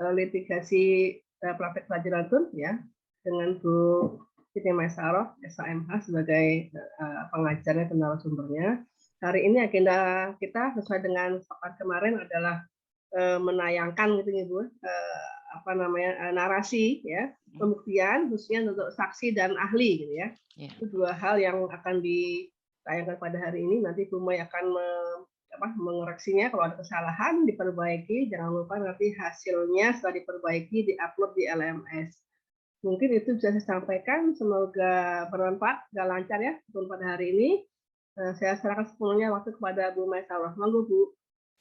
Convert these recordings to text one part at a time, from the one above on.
litigasi praktek pelajaran ya dengan Bu Siti Maisaroh, SHMH sebagai pengajarnya dan narasumbernya. Hari ini agenda kita sesuai dengan paparan kemarin adalah menayangkan gitu ya Bu, narasi ya, pembuktian khususnya untuk saksi dan ahli gitu ya. Itu dua hal yang akan ditayangkan pada hari ini. Nanti Bu Mai akan mengoreksinya, kalau ada kesalahan diperbaiki, jangan lupa nanti hasilnya setelah diperbaiki diupload di LMS. Mungkin itu bisa saya sampaikan, semoga bermanfaat dan lancar ya untuk pada hari ini. Saya serahkan sepenuhnya waktu kepada Bu Maisaroh. Monggo Bu.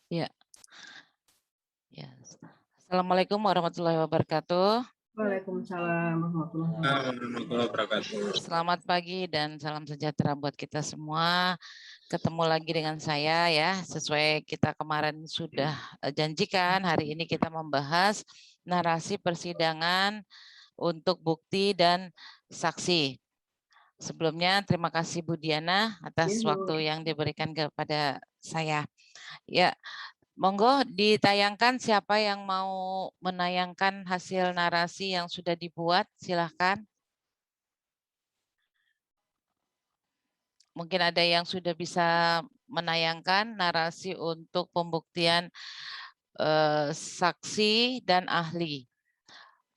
Ya. Ya. Assalamualaikum warahmatullahi wabarakatuh. Waalaikumsalam warahmatullahi wabarakatuh. Selamat pagi dan salam sejahtera buat kita semua. Ketemu lagi dengan saya ya, sesuai kita kemarin sudah janjikan, hari ini kita membahas narasi persidangan untuk bukti dan saksi. Sebelumnya terima kasih Bu Diana atas waktu yang diberikan kepada saya. Ya, monggo ditayangkan, siapa yang mau menayangkan hasil narasi yang sudah dibuat, silahkan. Mungkin ada yang sudah bisa menayangkan narasi untuk pembuktian saksi dan ahli.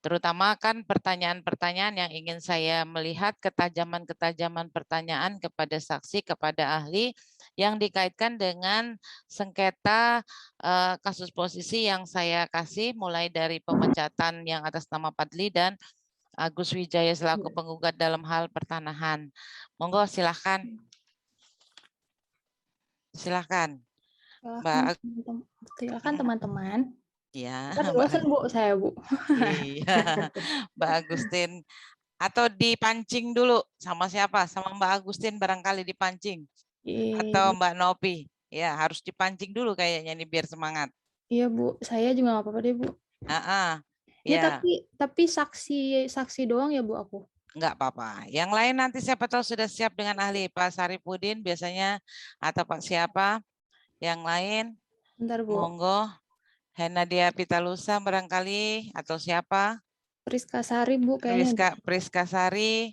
Terutama kan pertanyaan-pertanyaan yang ingin saya melihat, ketajaman-ketajaman pertanyaan kepada saksi, kepada ahli yang dikaitkan dengan sengketa kasus posisi yang saya kasih, mulai dari pemecatan yang atas nama Padli dan Agus Wijaya selaku penggugat dalam hal pertanahan. Monggo silahkan. Silahkan. Silakan teman-teman. Ya. Bosan Bu saya Bu. Iya, Mbak Agustin. Atau dipancing dulu sama siapa? Sama Mbak Agustin barangkali dipancing. Atau Mbak Nopi. Ya, harus dipancing dulu kayaknya ini biar semangat. Iya Bu, saya juga nggak apa-apa deh Bu. Ini Ya. tapi saksi doang ya Bu aku. Enggak apa-apa. Yang lain nanti siapa tahu sudah siap dengan ahli. Pak Saripudin biasanya atau Pak siapa? Yang lain? Bentar Bu. Monggo. Henadia Pitalusa barangkali atau siapa? Priska Sari Bu kayaknya. Priska Sari.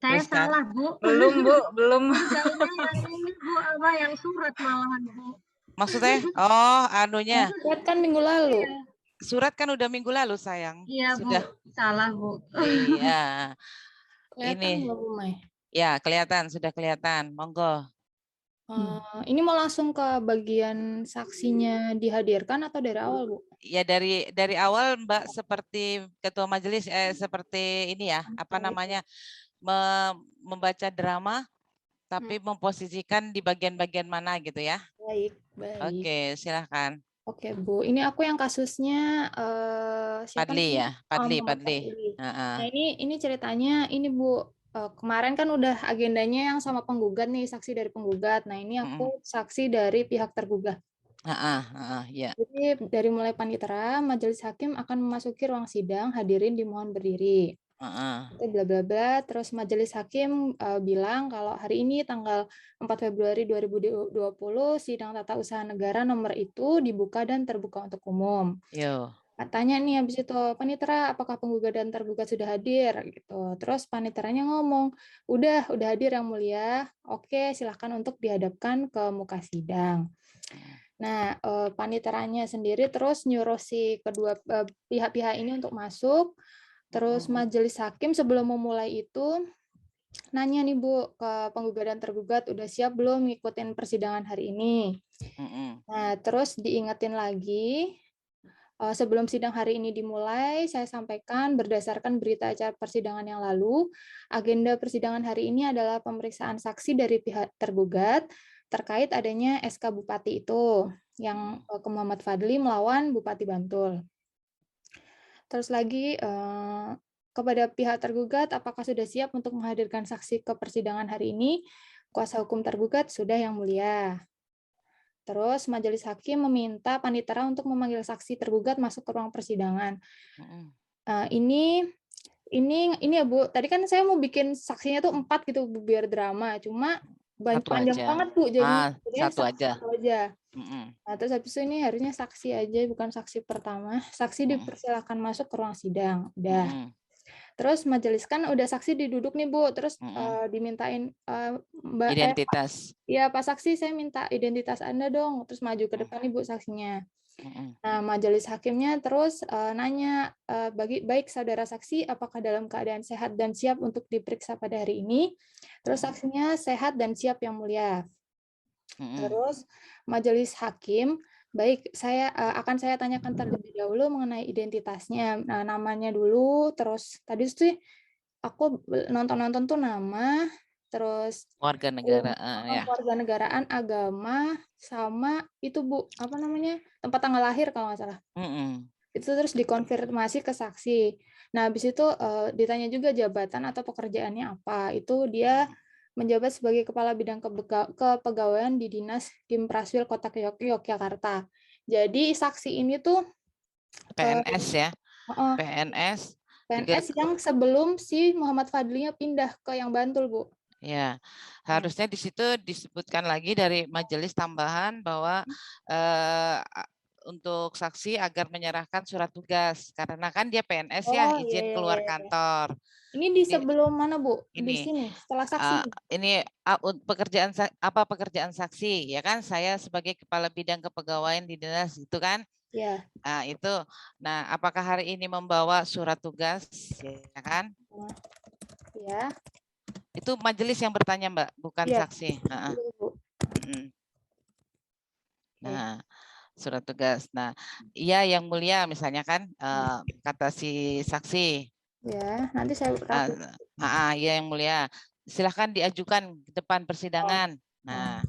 Saya salah Bu. Belum Bu, belum. Yang ini Bu, yang surat malahan Bu. Maksudnya? Oh, anunya. Surat kan minggu lalu. Surat kan udah minggu lalu sayang. Iya sudah. Bu, salah Bu. Iya. Kelihatan nggak Bu Mai? Ya kelihatan, sudah kelihatan. Monggo. Ini mau langsung ke bagian saksinya dihadirkan atau dari awal Bu? Ya dari awal Mbak, seperti ketua majelis seperti ini ya, apa namanya, membaca drama tapi memposisikan di bagian-bagian mana gitu ya. Baik. Oke, silahkan. Oke Bu, ini aku yang kasusnya Padli ya, Padli. Nah ini ceritanya ini Bu, kemarin kan udah agendanya yang sama penggugat nih, saksi dari penggugat. Nah ini aku saksi dari pihak tergugat. Ya. Jadi dari mulai panitera, majelis hakim akan memasuki ruang sidang, hadirin dimohon berdiri. Itu bla bla bla. Terus majelis hakim bilang kalau hari ini tanggal 4 Februari 2020 sidang tata usaha negara nomor itu dibuka dan terbuka untuk umum. Katanya nih habis itu, panitera apakah penggugat dan tergugat sudah hadir gitu. Terus paniteranya ngomong, udah hadir yang mulia. Oke, silahkan untuk dihadapkan ke muka sidang. Nah, paniteranya sendiri terus nyuruh si kedua pihak-pihak ini untuk masuk. Terus majelis hakim sebelum memulai itu nanya nih Bu ke penggugat dan tergugat udah siap belum ngikutin persidangan hari ini. Nah, terus diingetin lagi. Sebelum sidang hari ini dimulai, saya sampaikan berdasarkan berita acara persidangan yang lalu, agenda persidangan hari ini adalah pemeriksaan saksi dari pihak tergugat terkait adanya SK Bupati itu, yang ke Muhammad Fadli melawan Bupati Bantul. Terus lagi, kepada pihak tergugat, apakah sudah siap untuk menghadirkan saksi ke persidangan hari ini? Kuasa hukum tergugat sudah yang mulia. Terus majelis hakim meminta panitera untuk memanggil saksi tergugat masuk ke ruang persidangan. Ini ya Bu, tadi kan saya mau bikin saksinya tuh 4 gitu biar drama, cuma panjang aja. banget Bu, jadinya Satu aja. Satu aja. Nah, terus habis itu ini harusnya saksi aja, bukan saksi pertama. Saksi dipersilakan masuk ke ruang sidang. Udah. Terus majelis kan udah saksi diduduk nih Bu, terus dimintain Mbak identitas. Ya Pak Saksi, saya minta identitas Anda dong. Terus maju ke depan Ibu saksinya. Nah, majelis hakimnya terus nanya, baik saudara saksi, apakah dalam keadaan sehat dan siap untuk diperiksa pada hari ini? Terus saksinya sehat dan siap yang mulia. Terus majelis hakim, baik saya akan saya tanyakan terlebih dahulu mengenai identitasnya. Nah, namanya dulu, terus tadi sih aku nonton tuh nama, terus warga negara, ya. Warga negaraan, agama, sama itu Bu, apa namanya, tempat tanggal lahir kalau nggak salah. Itu terus dikonfirmasi ke saksi. Nah, habis itu ditanya juga jabatan atau pekerjaannya apa. Itu dia menjabat sebagai Kepala Bidang Kepegawaian di Dinas Dimpraswil Kota Yogyakarta. Jadi saksi ini tuh PNS ya. PNS yang sebelum si Muhammad Fadlinya pindah ke yang Bantul, Bu. Ya, harusnya di situ disebutkan lagi dari majelis tambahan bahwa untuk saksi agar menyerahkan surat tugas karena kan dia PNS ya, izin keluar kantor. Ini di sebelum mana Bu? Di sini setelah saksi. Ini pekerjaan saksi ya kan? Saya sebagai Kepala Bidang Kepegawaian di dinas itu kan? Ya. Nah itu. Nah apakah hari ini membawa surat tugas ya kan? Ya. Itu majelis yang bertanya Mbak, bukan saksi. Nah, surat tugas. Nah, iya yang mulia misalnya kan kata si saksi. Ya, nanti saya iya yang mulia. Silahkan diajukan ke depan persidangan. Nah,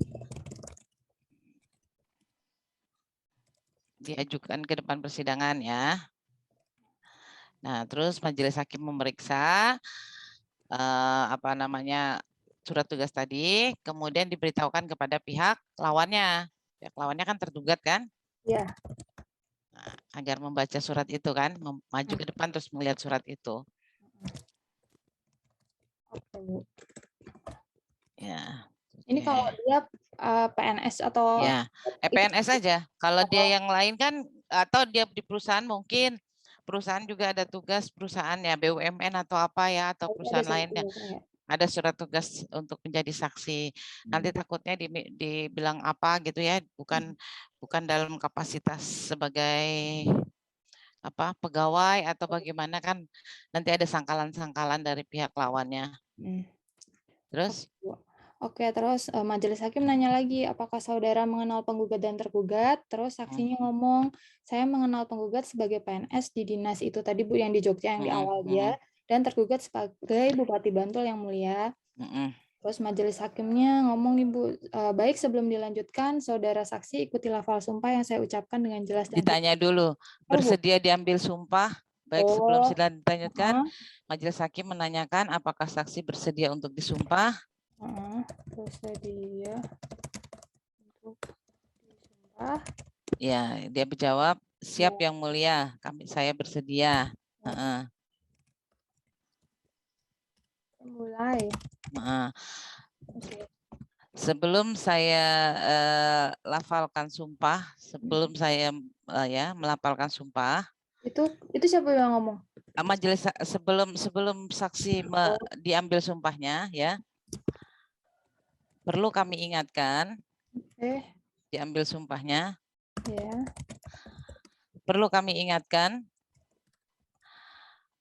diajukan ke depan persidangan ya. Nah, terus majelis hakim memeriksa apa namanya surat tugas tadi, kemudian diberitahukan kepada pihak lawannya. Pihak lawannya kan tergugat kan? Iya. Nah, agar membaca surat itu kan, maju ke depan terus melihat surat itu. Ya. Ini kalau dia PNS atau ya PNS aja. Kalau dia yang lain kan atau dia di perusahaan mungkin perusahaan juga ada tugas perusahaan ya BUMN atau apa ya atau perusahaan lainnya ada surat tugas untuk menjadi saksi. Nanti takutnya dibilang apa gitu ya, bukan dalam kapasitas sebagai apa pegawai atau bagaimana kan nanti ada sangkalan-sangkalan dari pihak lawannya. Terus? Oke, terus majelis hakim nanya lagi, apakah saudara mengenal penggugat dan tergugat? Terus saksinya ngomong, saya mengenal penggugat sebagai PNS di dinas itu tadi Bu yang di Jogja yang di awal dia, dan tergugat sebagai Bupati Bantul yang mulia. Terus majelis hakimnya ngomong nih Bu, baik sebelum dilanjutkan, saudara saksi ikuti lafal sumpah yang saya ucapkan dengan jelas dan ditanya dulu, bersedia diambil sumpah? Baik sebelum sidang dilanjutkan, majelis hakim menanyakan apakah saksi bersedia untuk disumpah? Bersedia untuk disumpah. Ya, dia menjawab, siap yang mulia, saya bersedia. Mulai. Sebelum saya lafalkan sumpah, sebelum saya melafalkan sumpah, itu siapa yang ngomong? Majelis sebelum saksi diambil sumpahnya ya. Perlu kami ingatkan, diambil sumpahnya. Ya. Perlu kami ingatkan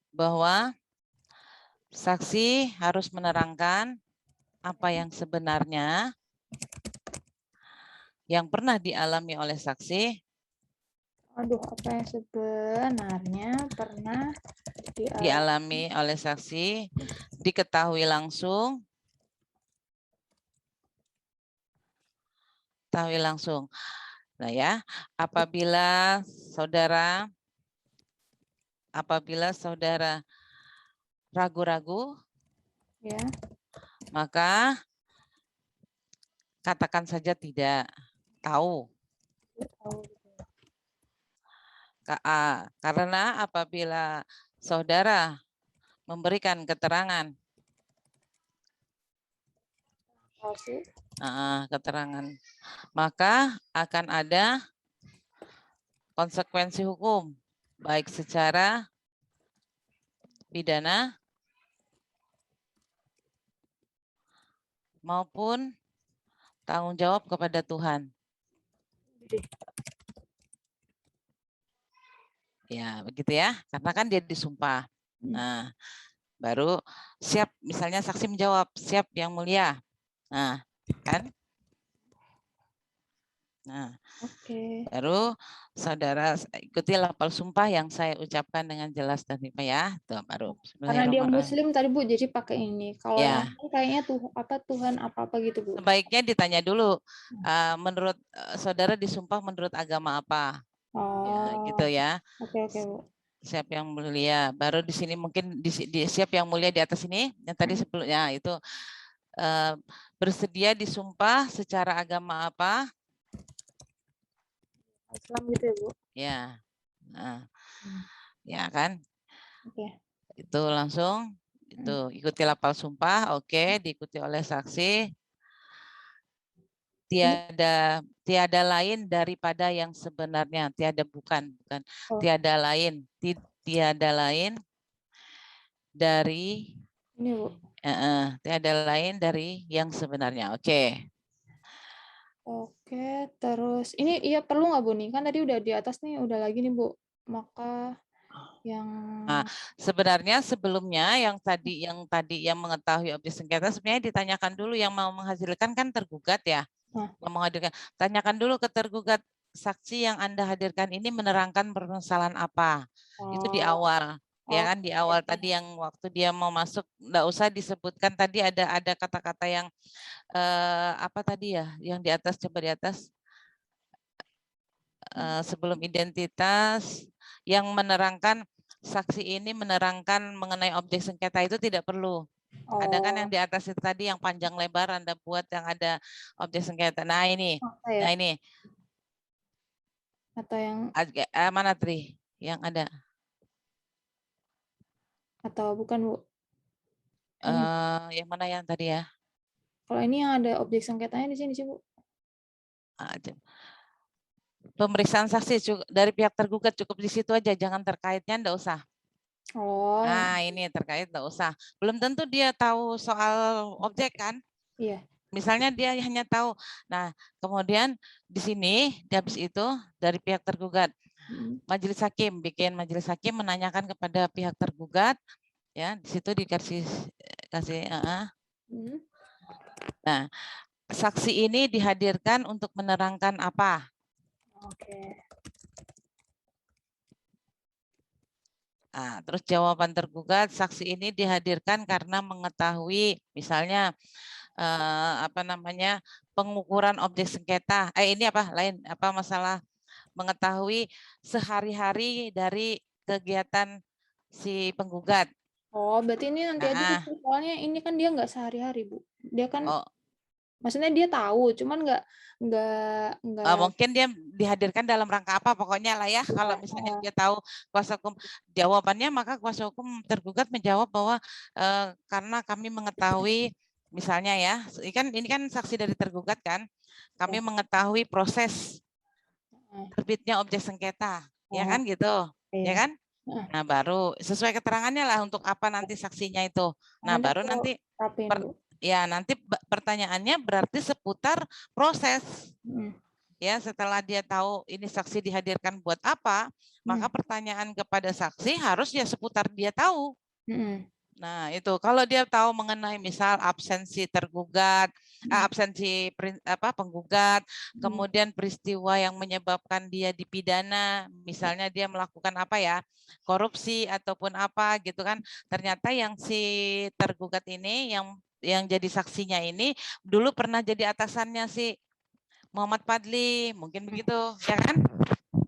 bahwa saksi harus menerangkan apa yang sebenarnya yang pernah dialami oleh saksi. Aduh, apa yang sebenarnya pernah dialami oleh saksi, diketahui langsung. Nah ya, apabila saudara ragu-ragu, ya, maka katakan saja tidak tahu. Karena apabila saudara memberikan keterangan palsu. Keterangan. Maka akan ada konsekuensi hukum, baik secara pidana maupun tanggung jawab kepada Tuhan. Ya, begitu ya. Karena kan dia disumpah. Nah, baru siap, misalnya saksi menjawab, siap yang mulia. Nah, kan? Nah, baru saudara ikuti lafal sumpah yang saya ucapkan dengan jelas dan ripa ya. Tuh, baru. Karena dia Muslim tadi Bu, jadi pakai ini. Kalau ya. yang kayaknya Tuhan apa gitu Bu. Sebaiknya ditanya dulu, menurut saudara disumpah menurut agama apa? Ya, gitu ya. Oke, Bu. Siap yang mulia. Baru di sini mungkin di siap yang mulia di atas ini. Yang tadi sebelumnya itu bersedia disumpah secara agama apa? Islam gitu ya Bu. Ya. Nah, ya kan? Oke. Itu langsung itu ikuti lafal sumpah. Oke, diikuti oleh saksi. Tiada lain daripada yang sebenarnya, bukan tiada lain dari ini Bu. Tiada lain dari yang sebenarnya. Oke, terus ini iya perlu nggak Bu nih? Kan tadi udah di atas nih, udah lagi nih Bu. Maka yang sebenarnya sebelumnya yang mengetahui objek sengketa sebenarnya ditanyakan dulu yang mau menghasilkan kan tergugat ya. Menghadirkan, tanyakan dulu ke tergugat, saksi yang Anda hadirkan ini menerangkan permasalahan apa. Itu di awal. Ya kan di awal tadi yang waktu dia mau masuk enggak usah disebutkan tadi ada kata-kata yang apa tadi ya yang di atas, coba di atas. Sebelum identitas yang menerangkan saksi ini menerangkan mengenai objek sengketa itu tidak perlu. Ada kan yang di atas itu tadi yang panjang lebar Anda buat yang ada objek sengketa. Nah ini, nah ini. Atau yang mana Tri? Yang ada? Atau bukan Bu? Yang mana yang tadi ya? Kalau ini yang ada objek sengketanya di sini sih Bu. Pemeriksaan saksi dari pihak tergugat cukup di situ aja, jangan terkaitnya, enggak usah. Nah, ini terkait enggak usah. Belum tentu dia tahu soal objek kan? Iya. Misalnya dia hanya tahu. Nah, kemudian di sini di habis itu dari pihak tergugat. Majelis hakim majelis hakim menanyakan kepada pihak tergugat ya, di situ kasih Nah, saksi ini dihadirkan untuk menerangkan apa? Oke. Nah, terus jawaban tergugat, saksi ini dihadirkan karena mengetahui misalnya pengukuran objek sengketa. Ini masalah mengetahui sehari-hari dari kegiatan si penggugat. Oh, berarti ini nanti aja soalnya ini kan dia nggak sehari-hari Bu. Dia kan maksudnya dia tahu, cuman nggak mungkin dia dihadirkan dalam rangka apa pokoknya lah ya. Kalau misalnya dia tahu kuasa hukum jawabannya, maka kuasa hukum tergugat menjawab bahwa karena kami mengetahui misalnya ya, ini kan saksi dari tergugat kan, kami mengetahui proses terbitnya objek sengketa, ya kan gitu, ya kan? Nah baru sesuai keterangannya lah untuk apa nanti saksinya itu. Nah baru nanti nanti pertanyaannya berarti seputar proses. Ya setelah dia tahu ini saksi dihadirkan buat apa, maka pertanyaan kepada saksi harus ya seputar dia tahu. Nah itu kalau dia tahu mengenai misal absensi tergugat, absensi penggugat, kemudian peristiwa yang menyebabkan dia dipidana, misalnya dia melakukan apa ya, korupsi ataupun apa gitu kan, ternyata yang si tergugat ini yang jadi saksinya ini dulu pernah jadi atasannya si Muhammad Fadli, mungkin begitu, ya kan?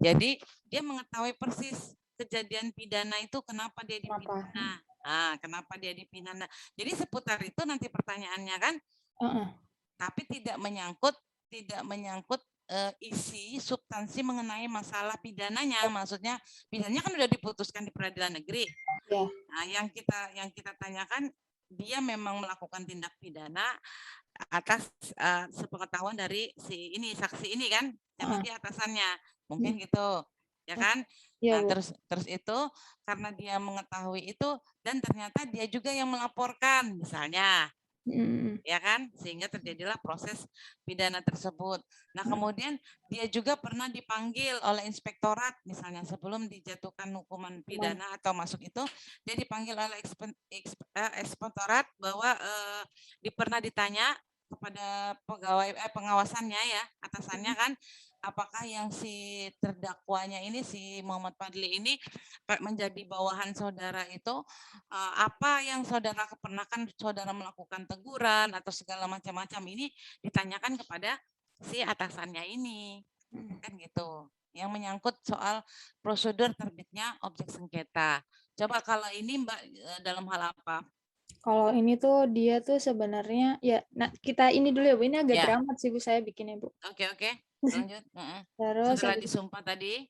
Jadi dia mengetahui persis kejadian pidana itu kenapa dia dipidana. Kenapa dia dipidana. Jadi seputar itu nanti pertanyaannya kan. Tapi tidak menyangkut isi substansi mengenai masalah pidananya. Maksudnya pidananya kan sudah diputuskan di pengadilan negeri. Nah, yang kita tanyakan dia memang melakukan tindak pidana atas sepengetahuan dari si ini saksi ini kan, karena dia atasannya, mungkin gitu, ya kan? Ya, Nah, Bu. terus itu karena dia mengetahui itu dan ternyata dia juga yang melaporkan, misalnya. Ya kan, sehingga terjadilah proses pidana tersebut. Nah, kemudian dia juga pernah dipanggil oleh inspektorat, misalnya sebelum dijatuhkan hukuman pidana atau masuk itu, dia dipanggil oleh inspektorat bahwa pernah ditanya kepada pegawai pengawasannya ya, atasannya kan, apakah yang si terdakwanya ini, si Muhammad Fadli ini menjadi bawahan saudara itu, apa yang saudara pernah kan saudara melakukan teguran atau segala macam-macam, ini ditanyakan kepada si atasannya ini, kan gitu. Yang menyangkut soal prosedur terbitnya objek sengketa. Coba kalau ini Mbak dalam hal apa? Kalau ini tuh dia tuh sebenarnya ya, nah kita ini dulu ya Bu, ini agak Ya. dramat sih Bu saya bikinnya Bu. Oke, lanjut. Terus setelah disumpah tadi?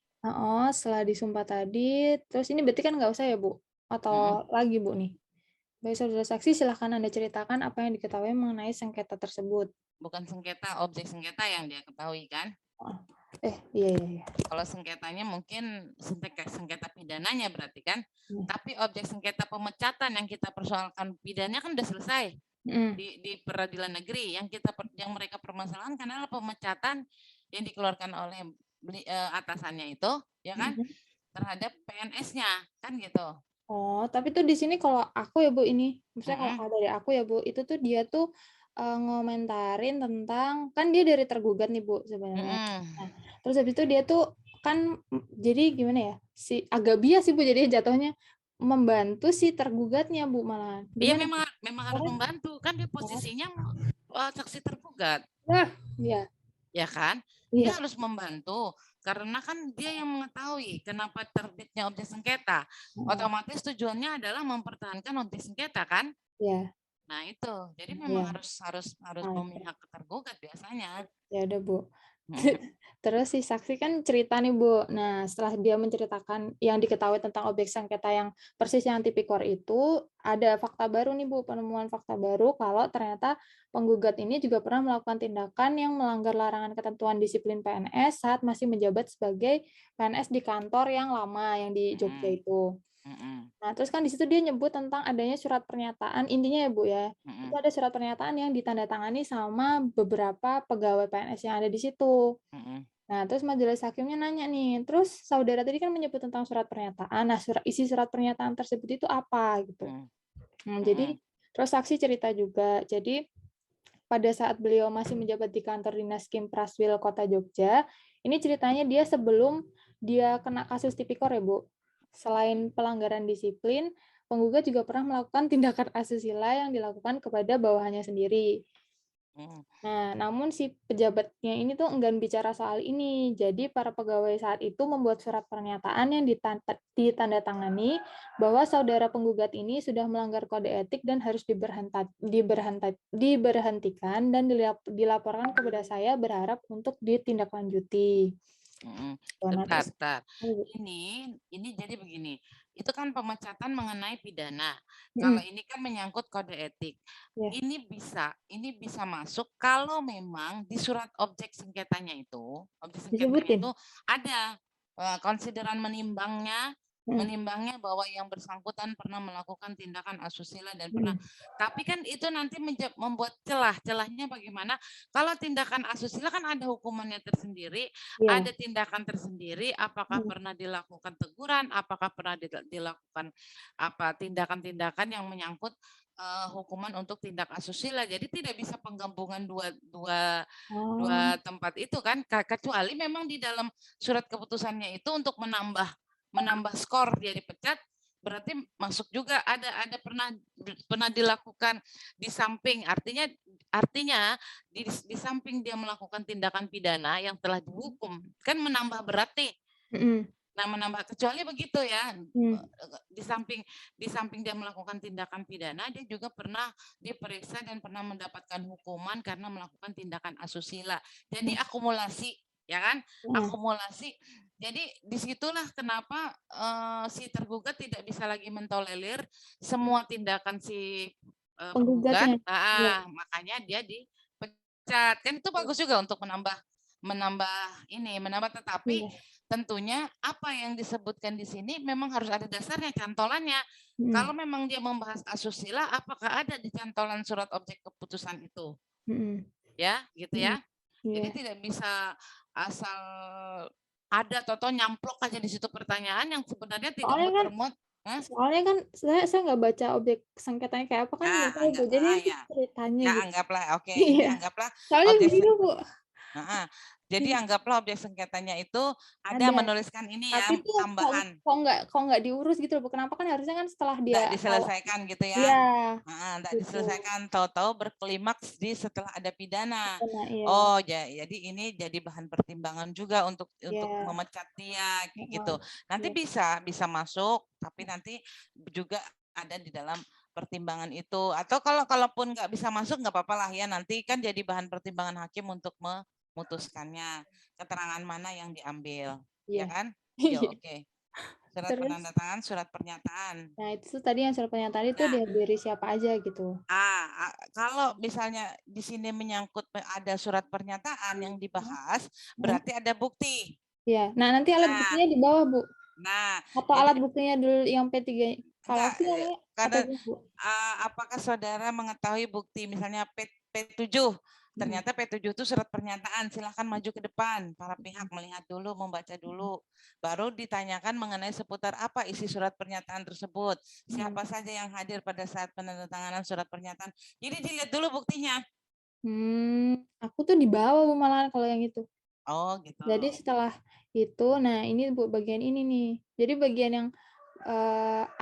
Setelah disumpah tadi, terus ini berarti kan nggak usah ya Bu? Atau lagi Bu nih? Baik saudara saksi, silahkan Anda ceritakan apa yang diketahui mengenai sengketa tersebut. Bukan sengketa, objek sengketa yang dia ketahui kan? Iya. Kalau sengketanya mungkin sengketa pidananya berarti kan, tapi objek sengketa pemecatan yang kita persoalkan pidananya kan udah selesai di peradilan negeri. Yang mereka permasalahan adalah pemecatan yang dikeluarkan oleh atasannya itu, ya kan, terhadap PNS-nya kan gitu. Oh, tapi tuh di sini kalau aku ya Bu ini, misalnya kalau dari aku ya Bu, itu tuh dia tuh ngomentarin tentang, kan dia dari tergugat nih Bu sebenarnya. Nah, terus habis itu dia tuh kan jadi gimana ya, agak bias sih Bu, jadi jatuhnya membantu si tergugatnya Bu malah. Iya memang harus membantu, kan dia posisinya saksi tergugat. Nah, iya. Ya kan? Dia harus membantu karena kan dia yang mengetahui kenapa terbitnya objek sengketa. Otomatis tujuannya adalah mempertahankan objek sengketa kan? Iya. Nah, itu. Jadi memang harus memihak ke tergugat biasanya. Ya udah, Bu. Terus si saksi kan cerita nih Bu. Nah, setelah dia menceritakan yang diketahui tentang objek sengketa yang persis yang tipikor itu, ada fakta baru nih Bu, penemuan fakta baru kalau ternyata penggugat ini juga pernah melakukan tindakan yang melanggar larangan ketentuan disiplin PNS saat masih menjabat sebagai PNS di kantor yang lama yang di Jogja itu. Nah, terus kan di situ dia nyebut tentang adanya surat pernyataan, intinya ya Bu ya, itu ada surat pernyataan yang ditandatangani sama beberapa pegawai PNS yang ada di situ. Nah, terus majelis hakimnya nanya nih, terus saudara tadi kan menyebut tentang surat pernyataan, nah isi surat pernyataan tersebut itu apa gitu. Nah, jadi terus saksi cerita juga, jadi pada saat beliau masih menjabat di kantor dinas Kim Praswil Kota Jogja, ini ceritanya dia sebelum dia kena kasus tipikor ya Bu. Selain pelanggaran disiplin, penggugat juga pernah melakukan tindakan asusila yang dilakukan kepada bawahannya sendiri. Nah, namun si pejabatnya ini tuh enggan bicara soal ini. Jadi para pegawai saat itu membuat surat pernyataan yang ditandatangani bahwa saudara penggugat ini sudah melanggar kode etik dan harus diberhentikan dan dilaporkan kepada saya berharap untuk ditindaklanjuti. Bentar. Ini jadi begini. Itu kan pemecatan mengenai pidana. Kalau ini kan menyangkut kode etik. Ini bisa masuk kalau memang di surat objek sengketanya itu, ada konsideran menimbangnya bahwa yang bersangkutan pernah melakukan tindakan asusila dan pernah. Tapi kan itu nanti membuat celahnya bagaimana kalau tindakan asusila kan ada hukumannya tersendiri, ada tindakan tersendiri, apakah pernah dilakukan teguran, apakah pernah dilakukan tindakan-tindakan yang menyangkut hukuman untuk tindak asusila. Jadi tidak bisa penggabungan dua tempat itu kan, kecuali memang di dalam surat keputusannya itu untuk menambah skor dia dipecat, berarti masuk juga ada pernah dilakukan di samping, artinya di samping dia melakukan tindakan pidana yang telah dihukum kan menambah berarti. Nah, menambah, kecuali begitu ya, di samping dia melakukan tindakan pidana, dia juga pernah diperiksa dan pernah mendapatkan hukuman karena melakukan tindakan asusila. Jadi akumulasi, ya kan? Akumulasi. Jadi disitulah kenapa si tergugat tidak bisa lagi mentolerir semua tindakan si penggugat. Makanya dia memecat. Kan itu bagus juga untuk menambah tetapi tentunya apa yang disebutkan di sini memang harus ada dasarnya, cantolannya. Kalau memang dia membahas asusila, apakah ada di cantolan surat objek keputusan itu? Ya, gitu ya. Jadi tidak bisa asal ada atau nyamplok aja di situ pertanyaan yang sebenarnya tidak muter-muter. Soalnya kan saya nggak baca objek sengketanya kayak apa kan nggak tahu Bu. Jadi ceritanya Nah, gitu. anggaplah ini anggaplah Soalnya objek begini Bu. Jadi anggaplah objek sengketanya itu ada menuliskan ini ya, tapi tambahan. Kok nggak diurus gitu loh Bu. Kenapa kan harusnya kan setelah dia nggak diselesaikan gitu ya. Iya. Nggak diselesaikan, tahu-tahu berklimaks di setelah ada pidana. Iya. Oh, jadi ini jadi bahan pertimbangan juga untuk memecat dia gitu. Nanti bisa masuk, tapi nanti juga ada di dalam pertimbangan itu. Atau kalaupun nggak bisa masuk nggak apa-apa lah ya, nanti kan jadi bahan pertimbangan hakim untuk memutuskannya keterangan mana yang diambil, ya kan? Oke. Surat penandatangan, surat pernyataan. Nah, itu tadi yang surat pernyataan itu dihadiri siapa aja gitu. Kalau misalnya di sini menyangkut ada surat pernyataan yang dibahas, berarti ada bukti. Iya. Nah, nanti alat buktinya di bawah, Bu. Atau alat buktinya dulu yang P3. Kalau karena apakah saudara mengetahui bukti misalnya P7? Ternyata P7 itu surat pernyataan, silahkan maju ke depan. Para pihak melihat dulu, membaca dulu. Baru ditanyakan mengenai seputar apa isi surat pernyataan tersebut. Siapa saja yang hadir pada saat penandatanganan surat pernyataan. Jadi dilihat dulu buktinya. Aku tuh di bawah Bu malahan kalau yang itu. Oh gitu. Jadi setelah itu, nah ini Bu bagian ini nih. Jadi bagian yang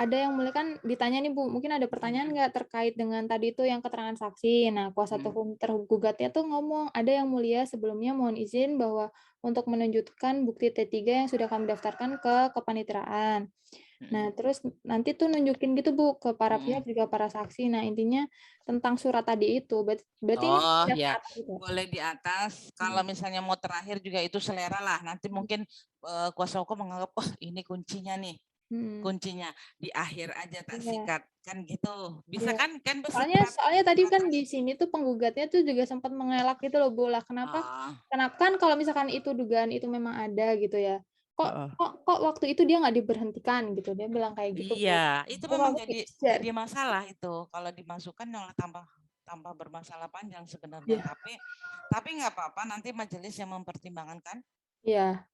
ada yang mulai kan ditanya nih Bu, mungkin ada pertanyaan nggak terkait dengan tadi itu yang keterangan saksi. Nah, kuasa hukum tergugatnya tuh ngomong, ada yang mulia sebelumnya mohon izin bahwa untuk menunjukkan bukti T3 yang sudah kami daftarkan ke kepaniteraan. Nah, terus nanti tuh nunjukin gitu Bu ke para pihak juga para saksi. Nah, intinya tentang surat tadi itu. Berarti ini ya, boleh di atas. Kalau misalnya mau terakhir juga itu selera lah. Nanti mungkin kuasa hukum menganggap, oh ini kuncinya nih. Kuncinya di akhir aja tak sikat kan gitu, bisa kan soalnya tadi kan di sini tuh penggugatnya tuh juga sempat mengelak gitu loh Bu lah, kenapa kan kalau misalkan itu dugaan itu memang ada gitu ya, kok waktu itu dia nggak diberhentikan gitu, dia bilang kayak gitu. Iya Bu. Itu memang jadi masalah itu kalau dimasukkan malah tambah bermasalah panjang sebenarnya. Tapi nggak apa-apa, nanti majelis yang mempertimbangkan kan. Iya,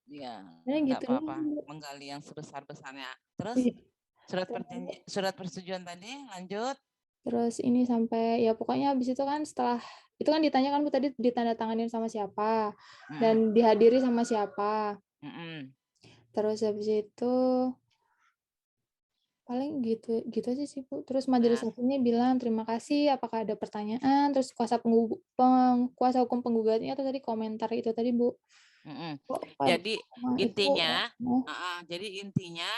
nggak apa-apa, menggali yang sebesar-besarnya. Terus surat persetujuan tadi, lanjut. Terus ini sampai ya pokoknya habis itu kan setelah itu kan ditanyakan Bu tadi ditandatanganin sama siapa dan dihadiri sama siapa. Terus habis itu paling gitu aja sih Bu. Terus majelis hakimnya bilang terima kasih, apakah ada pertanyaan, terus kuasa hukum penggugatnya atau tadi komentar itu tadi Bu. Jadi intinya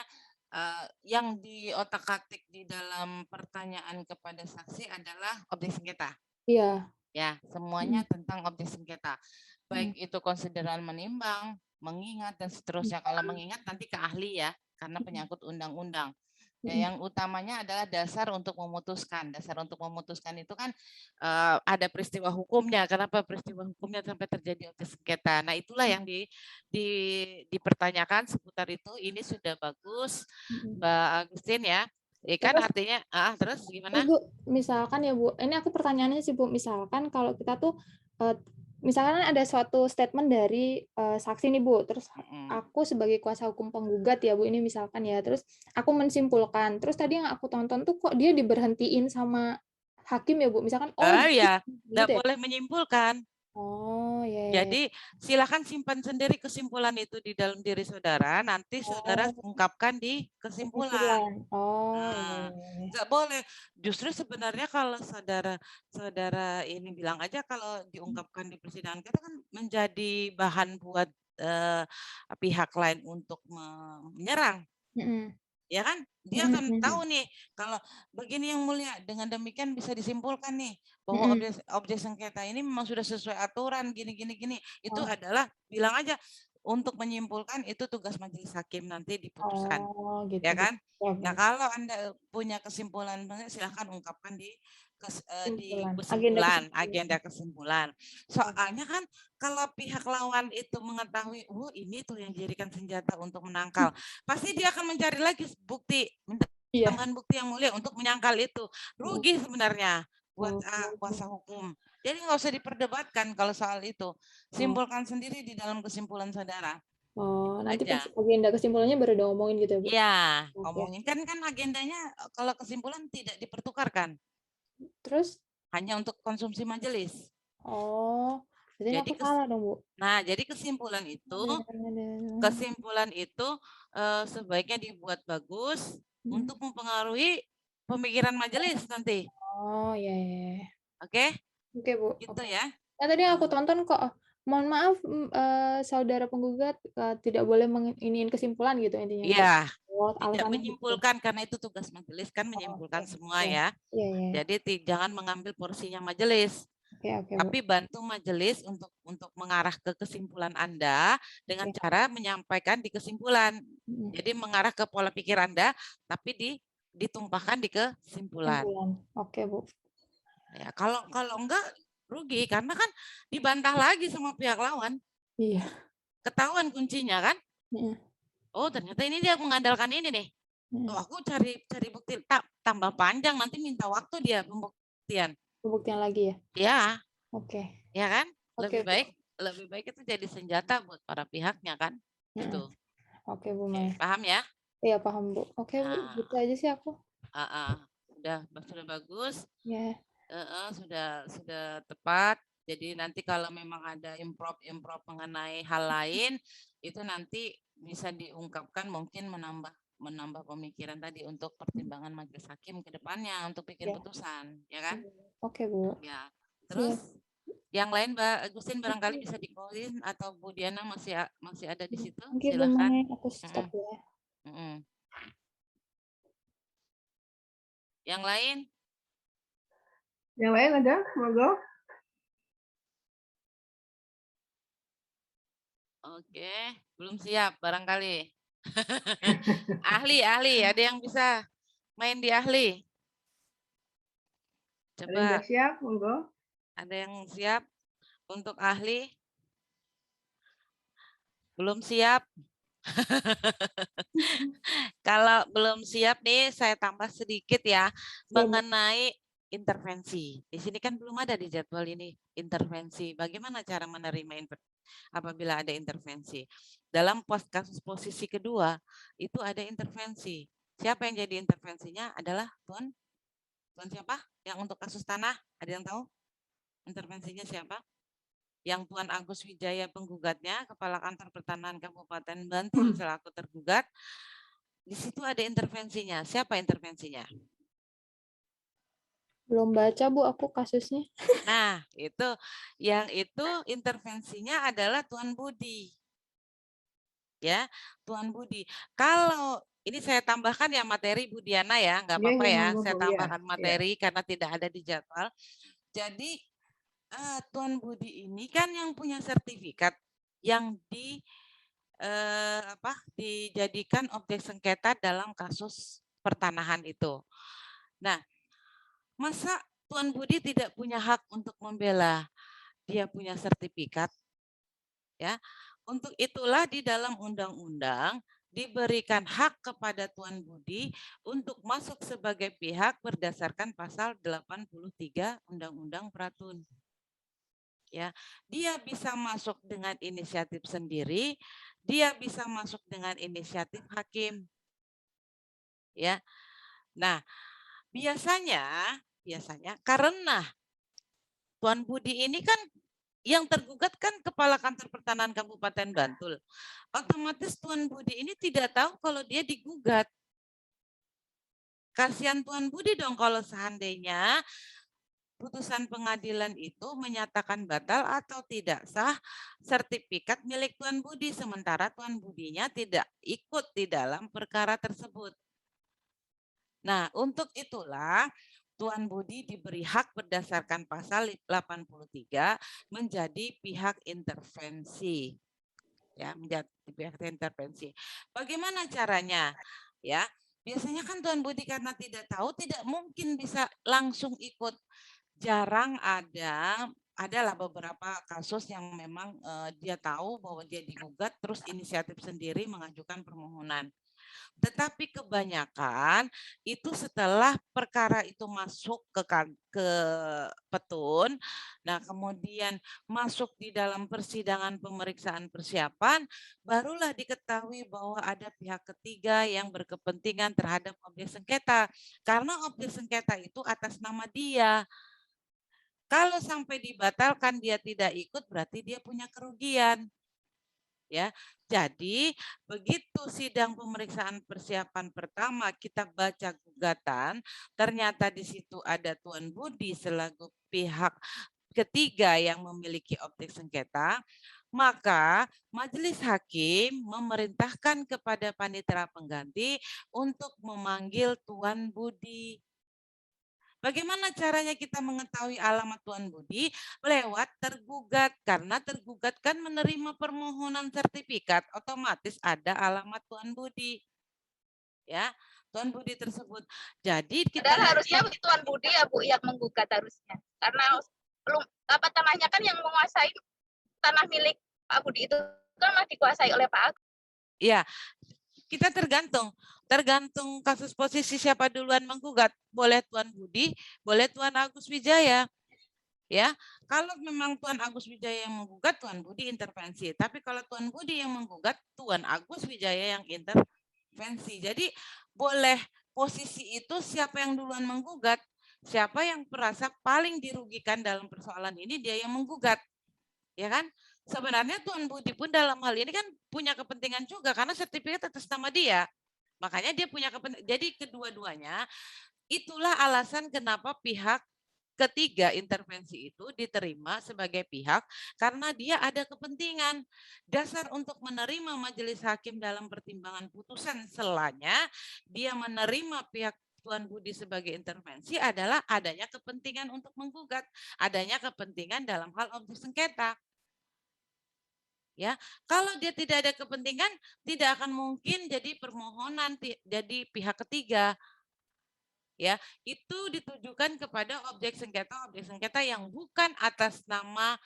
yang di otak-atik di dalam pertanyaan kepada saksi adalah objek sengketa. Iya. Ya, semuanya tentang objek sengketa. Baik itu konsideran menimbang, mengingat dan seterusnya. Kalau mengingat nanti ke ahli ya, karena penyangkut undang-undang. Ya, yang utamanya adalah dasar untuk memutuskan. Dasar untuk memutuskan itu kan ada peristiwa hukumnya. Kenapa peristiwa hukumnya sampai terjadi objek sengketa? Nah, itulah yang dipertanyakan seputar itu. Ini sudah bagus, Mbak Agustin ya. Kan artinya, terus gimana? Bu, misalkan ya Bu, ini aku pertanyaannya sih Bu, misalkan kalau kita tuh misalkan ada suatu statement dari saksi nih Bu, terus aku sebagai kuasa hukum penggugat ya Bu, ini misalkan ya, terus aku menyimpulkan, terus tadi yang aku tonton tuh kok dia diberhentiin sama hakim ya Bu, misalkan ya, nggak boleh menyimpulkan. Oh ya. Jadi silakan simpan sendiri kesimpulan itu di dalam diri saudara, nanti saudara ungkapkan di kesimpulan. Nggak boleh. Justru sebenarnya kalau saudara ini bilang aja kalau diungkapkan di persidangan kita kan menjadi bahan buat pihak lain untuk menyerang. Ya kan, dia akan tahu nih kalau begini yang mulia, dengan demikian bisa disimpulkan nih bahwa objek sengketa ini memang sudah sesuai aturan gini. Itu adalah bilang aja untuk menyimpulkan itu tugas majelis hakim nanti diputuskan. Gitu. Ya kan? Nah, kalau Anda punya kesimpulan silahkan ungkapkan di di kesimpulan, agenda kesimpulan. Soalnya kan kalau pihak lawan itu mengetahui, oh ini tuh yang dijadikan senjata untuk menangkal, pasti dia akan mencari lagi bukti, tambahan bukti yang mulia untuk menyangkal itu. Rugi sebenarnya buat kuasa hukum. Jadi nggak usah diperdebatkan kalau soal itu. Simpulkan sendiri di dalam kesimpulan saudara. Oh, nanti pas agenda kesimpulannya baru diomongin gitu ya, Bu? Iya, ngomongin kan agendanya kalau kesimpulan tidak dipertukarkan. Terus? Hanya untuk konsumsi majelis. Oh, jadi aku salah dong, Bu. Nah, jadi kesimpulan itu sebaiknya dibuat bagus untuk mempengaruhi pemikiran majelis nanti. Oh, iya. Oke? Oke, Bu. Gitu ya. Nah, tadi aku tonton kok. Mohon maaf, saudara penggugat tidak boleh menginiin kesimpulan gitu intinya. Iya. Tidak menyimpulkan karena itu tugas majelis kan menyimpulkan semua ya. Jadi jangan mengambil porsinya majelis. Tapi bantu majelis untuk mengarah ke kesimpulan Anda dengan cara menyampaikan di kesimpulan. Jadi mengarah ke pola pikir Anda, tapi ditumpahkan di kesimpulan. Oke, Bu. Ya, kalau enggak rugi karena kan dibantah lagi sama pihak lawan. Iya. Ketahuan kuncinya kan? Oh, ternyata ini dia mengandalkan ini nih. Tuh, aku cari bukti tambah panjang nanti minta waktu dia pembuktian. Pembuktian lagi ya? Ya. Oke. Ya kan? Lebih baik itu jadi senjata buat para pihaknya kan? Gitu. Oke, Bu Maya. Paham ya? Iya, paham, Bu. Oke, Bu, gitu aja sih aku. Sudah bagus. Ya. Sudah tepat. Jadi nanti kalau memang ada improv mengenai hal lain, itu nanti bisa diungkapkan mungkin menambah pemikiran tadi untuk pertimbangan majelis hakim ke depannya untuk bikin putusan, ya kan? Oke, Bu. Ya. Terus yang lain Mbak Agustin barangkali bisa di-call-in atau Bu Diana masih ada di situ? Silakan. Aku stop ya. Yang lain? Yang lain ada? Monggo. Oke, belum siap barangkali. ahli, ada yang bisa main di ahli? Coba. Ada yang siap, monggo. Ada yang siap untuk ahli? Belum siap? Kalau belum siap nih, saya tambah sedikit ya mengenai intervensi. Di sini kan belum ada di jadwal ini intervensi. Bagaimana cara menerima apabila ada intervensi? Dalam kasus posisi kedua itu ada intervensi. Siapa yang jadi intervensinya adalah Tuan siapa? Yang untuk kasus tanah, ada yang tahu? Intervensinya siapa? Yang Tuan Agus Wijaya penggugatnya, Kepala Kantor Pertanahan Kabupaten Bantul selaku tergugat. Di situ ada intervensinya. Siapa intervensinya? Belum baca, Bu, aku kasusnya. Nah, yang itu intervensinya adalah Tuan Budi. Ya, Tuan Budi. Kalau ini saya tambahkan ya materi Bu Diana ya, nggak apa-apa ya. Saya tambahkan materi karena tidak ada di jadwal. Jadi Tuan Budi ini kan yang punya sertifikat yang dijadikan objek sengketa dalam kasus pertanahan itu. Nah, masa Tuan Budi tidak punya hak untuk membela? Dia punya sertifikat, ya. Untuk itulah di dalam undang-undang diberikan hak kepada Tuan Budi untuk masuk sebagai pihak berdasarkan pasal 83 Undang-Undang Pratun. Ya, dia bisa masuk dengan inisiatif sendiri, dia bisa masuk dengan inisiatif hakim. Ya. Nah, biasanya karena Tuan Budi ini kan yang tergugat kan Kepala Kantor Pertanahan Kabupaten Bantul. Otomatis Tuan Budi ini tidak tahu kalau dia digugat. Kasihan Tuan Budi dong kalau seandainya putusan pengadilan itu menyatakan batal atau tidak sah sertifikat milik Tuan Budi, sementara Tuan Budinya tidak ikut di dalam perkara tersebut. Nah, untuk itulah Tuan Budi diberi hak berdasarkan pasal 83 menjadi pihak intervensi. Ya, menjadi pihak intervensi. Bagaimana caranya? Ya, biasanya kan Tuan Budi karena tidak tahu tidak mungkin bisa langsung ikut. Jarang adalah beberapa kasus yang memang dia tahu bahwa dia digugat terus inisiatif sendiri mengajukan permohonan. Tetapi kebanyakan itu setelah perkara itu masuk ke petun, nah kemudian masuk di dalam persidangan pemeriksaan persiapan, barulah diketahui bahwa ada pihak ketiga yang berkepentingan terhadap objek sengketa. Karena objek sengketa itu atas nama dia. Kalau sampai dibatalkan dia tidak ikut, berarti dia punya kerugian. Ya, jadi begitu sidang pemeriksaan persiapan pertama kita baca gugatan, ternyata di situ ada Tuan Budi selaku pihak ketiga yang memiliki objek sengketa, maka majelis hakim memerintahkan kepada panitera pengganti untuk memanggil Tuan Budi. Bagaimana caranya kita mengetahui alamat Tuan Budi? Lewat tergugat, karena tergugat kan menerima permohonan sertifikat, otomatis ada alamat Tuan Budi. Ya, Tuan Budi tersebut. Jadi kita harusnya Tuan Budi ya Bu yang menggugat harusnya. Karena belum apa tanahnya kan yang menguasai tanah milik Pak Budi itu kan masih dikuasai oleh Pak Agus. Iya. Kita tergantung kasus posisi siapa duluan menggugat. Boleh Tuan Budi, boleh Tuan Agus Wijaya. Ya, kalau memang Tuan Agus Wijaya yang menggugat, Tuan Budi intervensi. Tapi kalau Tuan Budi yang menggugat, Tuan Agus Wijaya yang intervensi. Jadi boleh posisi itu siapa yang duluan menggugat, siapa yang merasa paling dirugikan dalam persoalan ini dia yang menggugat. Ya kan? Sebenarnya Tuan Budi pun dalam hal ini kan punya kepentingan juga karena sertifikat atas nama dia. Makanya dia punya kepentingan. Jadi kedua-duanya itulah alasan kenapa pihak ketiga intervensi itu diterima sebagai pihak karena dia ada kepentingan. Dasar untuk menerima majelis hakim dalam pertimbangan putusan selanya dia menerima pihak Tuan Budi sebagai intervensi adalah adanya kepentingan untuk menggugat, adanya kepentingan dalam hal objek sengketa. Ya, kalau dia tidak ada kepentingan, tidak akan mungkin jadi permohonan jadi pihak ketiga. Ya, itu ditujukan kepada objek sengketa yang bukan atas nama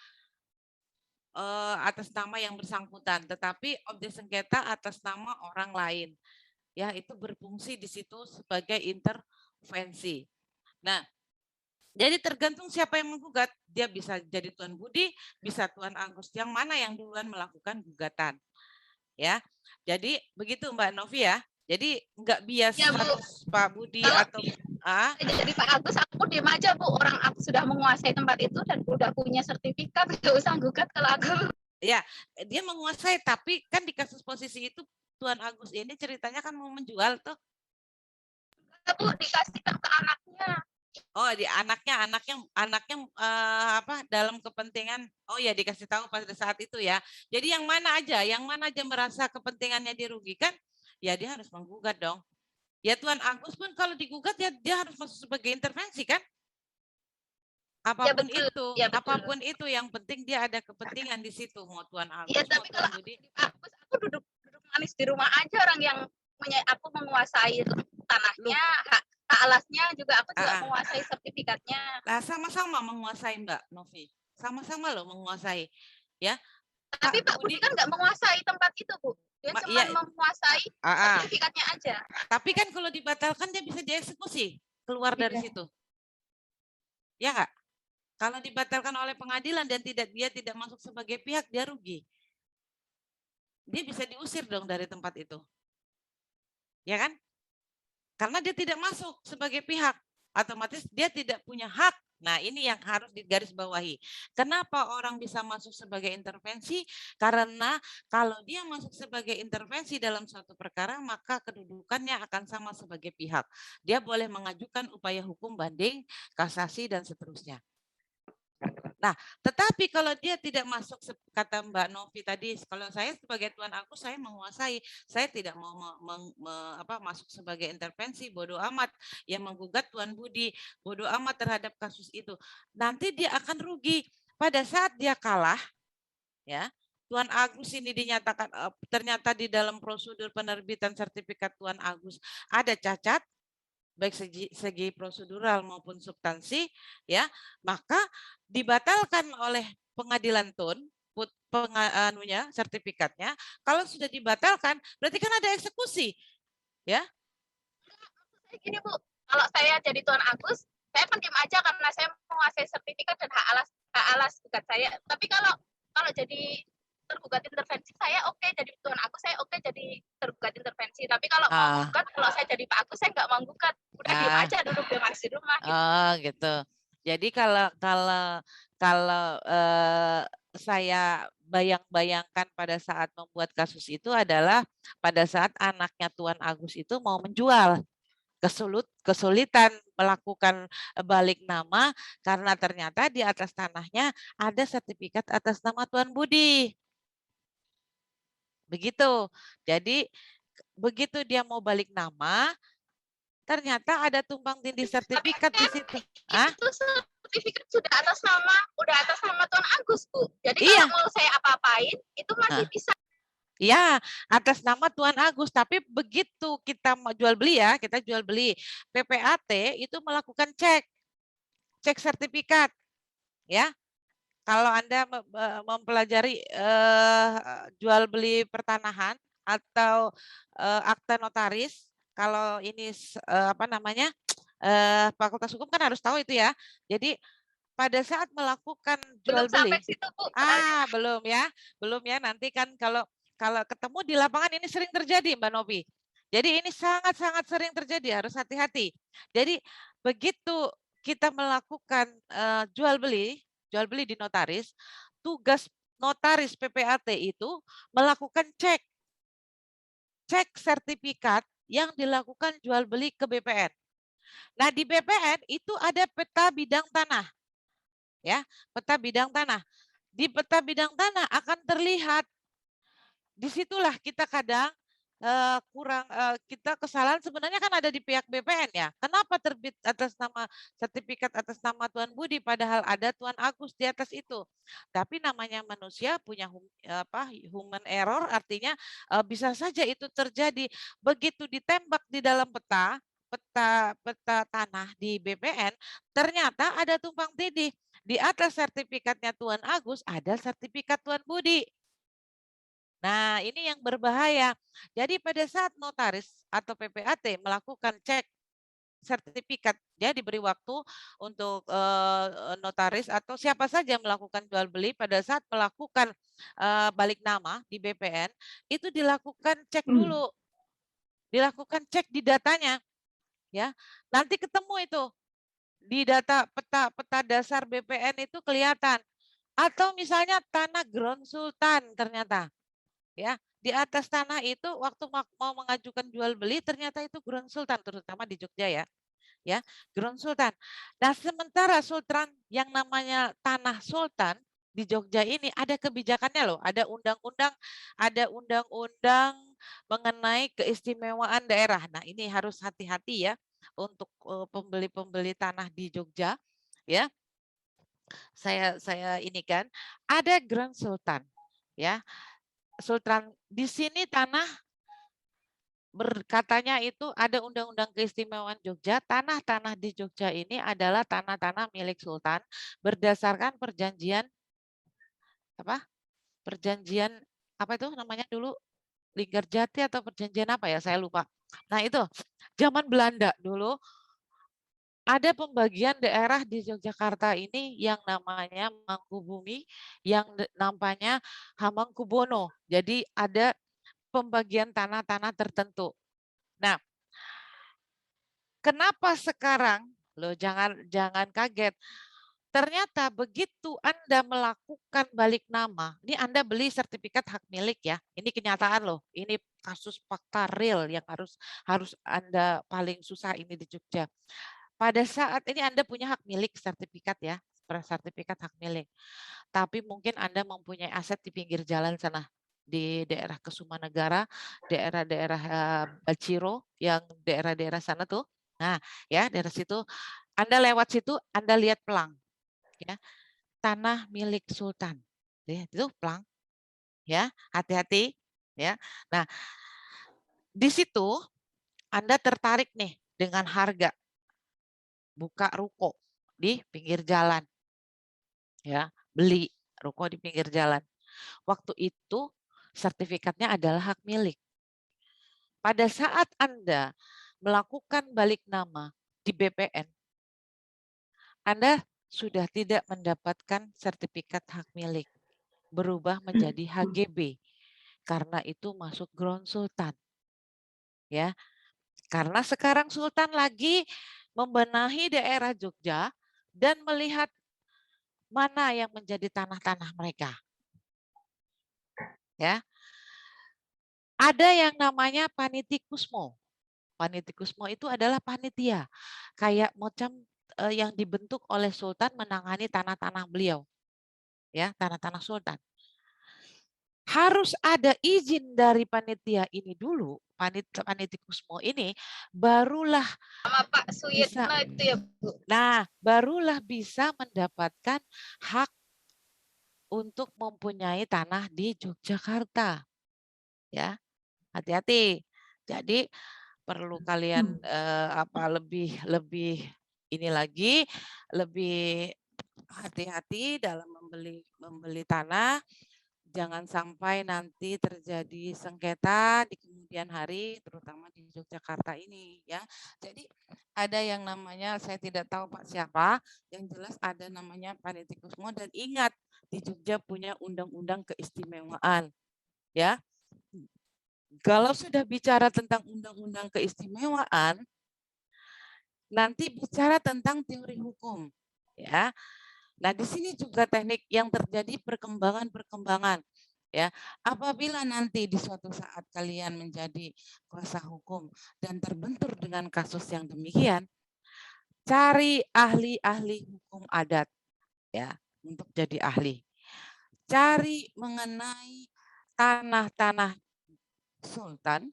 yang bersangkutan, tetapi objek sengketa atas nama orang lain. Ya, itu berfungsi di situ sebagai intervensi. Nah, jadi tergantung siapa yang menggugat. Dia bisa jadi Tuan Budi, bisa Tuan Agus. Yang mana yang duluan melakukan gugatan. Ya, jadi begitu Mbak Novi ya. Jadi nggak bias ya, Pak Budi atau jadi Pak Agus aku diam aja Bu. Orang aku sudah menguasai tempat itu dan udah punya sertifikat, nggak usah gugat kalau aku. Ya, dia menguasai. Tapi kan di kasus posisi itu Tuan Agus ini ceritanya kan mau menjual tuh. Bu dikasihkan ke anaknya. Oh, di anaknya dalam kepentingan ya dikasih tahu pada saat itu ya. Jadi yang mana aja merasa kepentingannya dirugikan, ya dia harus menggugat dong. Ya Tuan Agus pun kalau digugat ya dia harus masuk sebagai intervensi kan? Apapun ya, itu, ya, apapun itu yang penting dia ada kepentingan di situ mau Tuan Agus. Ya, tapi kalau Agus aku duduk manis di rumah aja orang yang aku menguasai tanahnya, hak alasnya juga aku juga menguasai sertifikatnya. Nah, sama-sama menguasai Mbak Novi. Sama-sama loh menguasai. Ya. Tapi Pak Budi kan nggak menguasai tempat itu, Bu. Dia cuma menguasai sertifikatnya aja. Tapi kan kalau dibatalkan dia bisa dieksekusi keluar dari situ. Ya nggak? Kalau dibatalkan oleh pengadilan dan dia tidak masuk sebagai pihak, dia rugi. Dia bisa diusir dong dari tempat itu. Ya kan? Karena dia tidak masuk sebagai pihak, otomatis dia tidak punya hak. Nah, ini yang harus digarisbawahi. Kenapa orang bisa masuk sebagai intervensi? Karena kalau dia masuk sebagai intervensi dalam suatu perkara, maka kedudukannya akan sama sebagai pihak. Dia boleh mengajukan upaya hukum banding, kasasi, dan seterusnya. Nah, tetapi kalau dia tidak masuk, kata Mbak Novi tadi, kalau saya sebagai Tuan Agus, saya menguasai, saya tidak mau masuk sebagai intervensi, bodoh amat, yang menggugat Tuan Budi, bodoh amat terhadap kasus itu. Nanti dia akan rugi pada saat dia kalah, ya. Tuan Agus ini dinyatakan ternyata di dalam prosedur penerbitan sertifikat Tuan Agus ada cacat baik segi prosedural maupun substansi, ya, maka dibatalkan oleh pengadilan Tun sertifikatnya. Kalau sudah dibatalkan, berarti kan ada eksekusi, ya? Gini Bu, kalau saya jadi Tuan Agus, saya pendiam aja karena saya menguasai sertifikat dan hak alas gugat saya. Tapi kalau jadi tergugat intervensi saya oke, jadi Tuan Agus saya oke jadi tergugat intervensi. Tapi kalau mau gugat, kalau saya jadi Pak Agus saya nggak mau gugat, udah diem aja duduk di rumah. Gitu. Oh gitu. Jadi kalau saya bayangkan pada saat membuat kasus itu adalah pada saat anaknya Tuan Agus itu mau menjual, kesulitan melakukan balik nama karena ternyata di atas tanahnya ada sertifikat atas nama Tuan Budi. Begitu. Jadi begitu dia mau balik nama, ternyata ada tumpang tindih sertifikat di situ. Itu sertifikat sudah atas nama Tuan Agus, Bu. Jadi kalau mau saya apa-apain itu masih bisa. Ya, atas nama Tuan Agus. Tapi begitu kita mau jual beli ya, kita jual beli, PPAT itu melakukan cek sertifikat, ya. Kalau Anda mempelajari jual beli pertanahan atau akta notaris, kalau ini Fakultas Hukum kan harus tahu itu ya. Jadi pada saat melakukan jual beli, belum ya. Nanti kan kalau ketemu di lapangan ini sering terjadi, Mbak Novi. Jadi ini sangat-sangat sering terjadi, harus hati-hati. Jadi begitu kita melakukan jual beli di notaris, tugas notaris PPAT itu melakukan cek sertifikat yang dilakukan jual beli ke BPN. Nah, di BPN itu ada peta bidang tanah. Ya, peta bidang tanah. Di peta bidang tanah akan terlihat, disitulah kita kadang kita kesalahan sebenarnya kan ada di pihak BPN ya. Kenapa terbit atas nama sertifikat atas nama Tuan Budi padahal ada Tuan Agus di atas itu. Tapi namanya manusia punya human error, artinya bisa saja itu terjadi. Begitu ditembak di dalam peta tanah di BPN, ternyata ada tumpang tindih. Di atas sertifikatnya Tuan Agus ada sertifikat Tuan Budi. Nah, ini yang berbahaya. Jadi pada saat notaris atau PPAT melakukan cek sertifikat, dia diberi waktu untuk notaris atau siapa saja melakukan jual beli pada saat melakukan balik nama di BPN, itu dilakukan cek dulu. Dilakukan cek di datanya. Ya. Nanti ketemu itu di data peta dasar BPN itu kelihatan. Atau misalnya tanah Ground Sultan ternyata. Ya, di atas tanah itu waktu mau mengajukan jual beli ternyata itu Ground Sultan, terutama di Jogja ya. Ya, Ground Sultan. Nah, sementara Sultan yang namanya tanah Sultan di Jogja ini ada kebijakannya loh, ada undang-undang mengenai keistimewaan daerah. Nah, ini harus hati-hati ya untuk pembeli-pembeli tanah di Jogja ya. Saya ini kan ada Grand Sultan ya. Sultan di sini tanah berkatanya itu ada undang-undang keistimewaan Jogja. Tanah-tanah di Jogja ini adalah tanah-tanah milik Sultan berdasarkan perjanjian apa itu namanya dulu, Linggarjati atau perjanjian apa ya, saya lupa. Nah, itu zaman Belanda dulu ada pembagian daerah di Yogyakarta ini yang namanya Mangkubumi, yang namanya Hamengkubuwono. Jadi ada pembagian tanah-tanah tertentu. Nah, kenapa sekarang, loh jangan kaget, ternyata begitu Anda melakukan balik nama, ini Anda beli sertifikat hak milik ya, ini kenyataan loh, ini kasus fakta real yang harus Anda paling susah ini di Jogja. Pada saat ini Anda punya hak milik sertifikat ya, sertifikat hak milik. Tapi mungkin Anda mempunyai aset di pinggir jalan sana, di daerah Kesumanegara, daerah-daerah Baciro, yang daerah-daerah sana tuh. Nah, ya daerah situ, Anda lewat situ, Anda lihat pelang. Ya, tanah milik Sultan. Ya, itu pelang. Ya, hati-hati ya. Nah, di situ Anda tertarik nih dengan harga. Buka ruko di pinggir jalan. Ya, beli ruko di pinggir jalan. Waktu itu sertifikatnya adalah hak milik. Pada saat Anda melakukan balik nama di BPN, Anda sudah tidak mendapatkan sertifikat hak milik, berubah menjadi HGB karena itu masuk ground sultan. Ya. Karena sekarang sultan lagi membenahi daerah Jogja dan melihat mana yang menjadi tanah-tanah mereka. Ya. Ada yang namanya panitikusmo. Panitikusmo itu adalah panitia, kayak macam yang dibentuk oleh sultan menangani tanah-tanah beliau. Ya, tanah-tanah sultan. Harus ada izin dari panitia ini dulu, panitikusmo ini, barulah sama Pak Suyitno itu ya Bu. Nah, barulah bisa mendapatkan hak untuk mempunyai tanah di Yogyakarta. Ya, hati-hati. Jadi perlu kalian lebih ini lagi, lebih hati-hati dalam membeli tanah. Jangan sampai nanti terjadi sengketa di kemudian hari, terutama di Yogyakarta ini ya. Jadi ada yang namanya, saya tidak tahu Pak siapa, yang jelas ada namanya panitikusmo, dan ingat di Jogja punya undang-undang keistimewaan ya. Kalau sudah bicara tentang undang-undang keistimewaan, nanti bicara tentang teori hukum ya. Nah, di sini juga teknik yang terjadi perkembangan-perkembangan. Ya, apabila nanti di suatu saat kalian menjadi kuasa hukum dan terbentur dengan kasus yang demikian, cari ahli-ahli hukum adat ya untuk jadi ahli. Cari mengenai tanah-tanah sultan,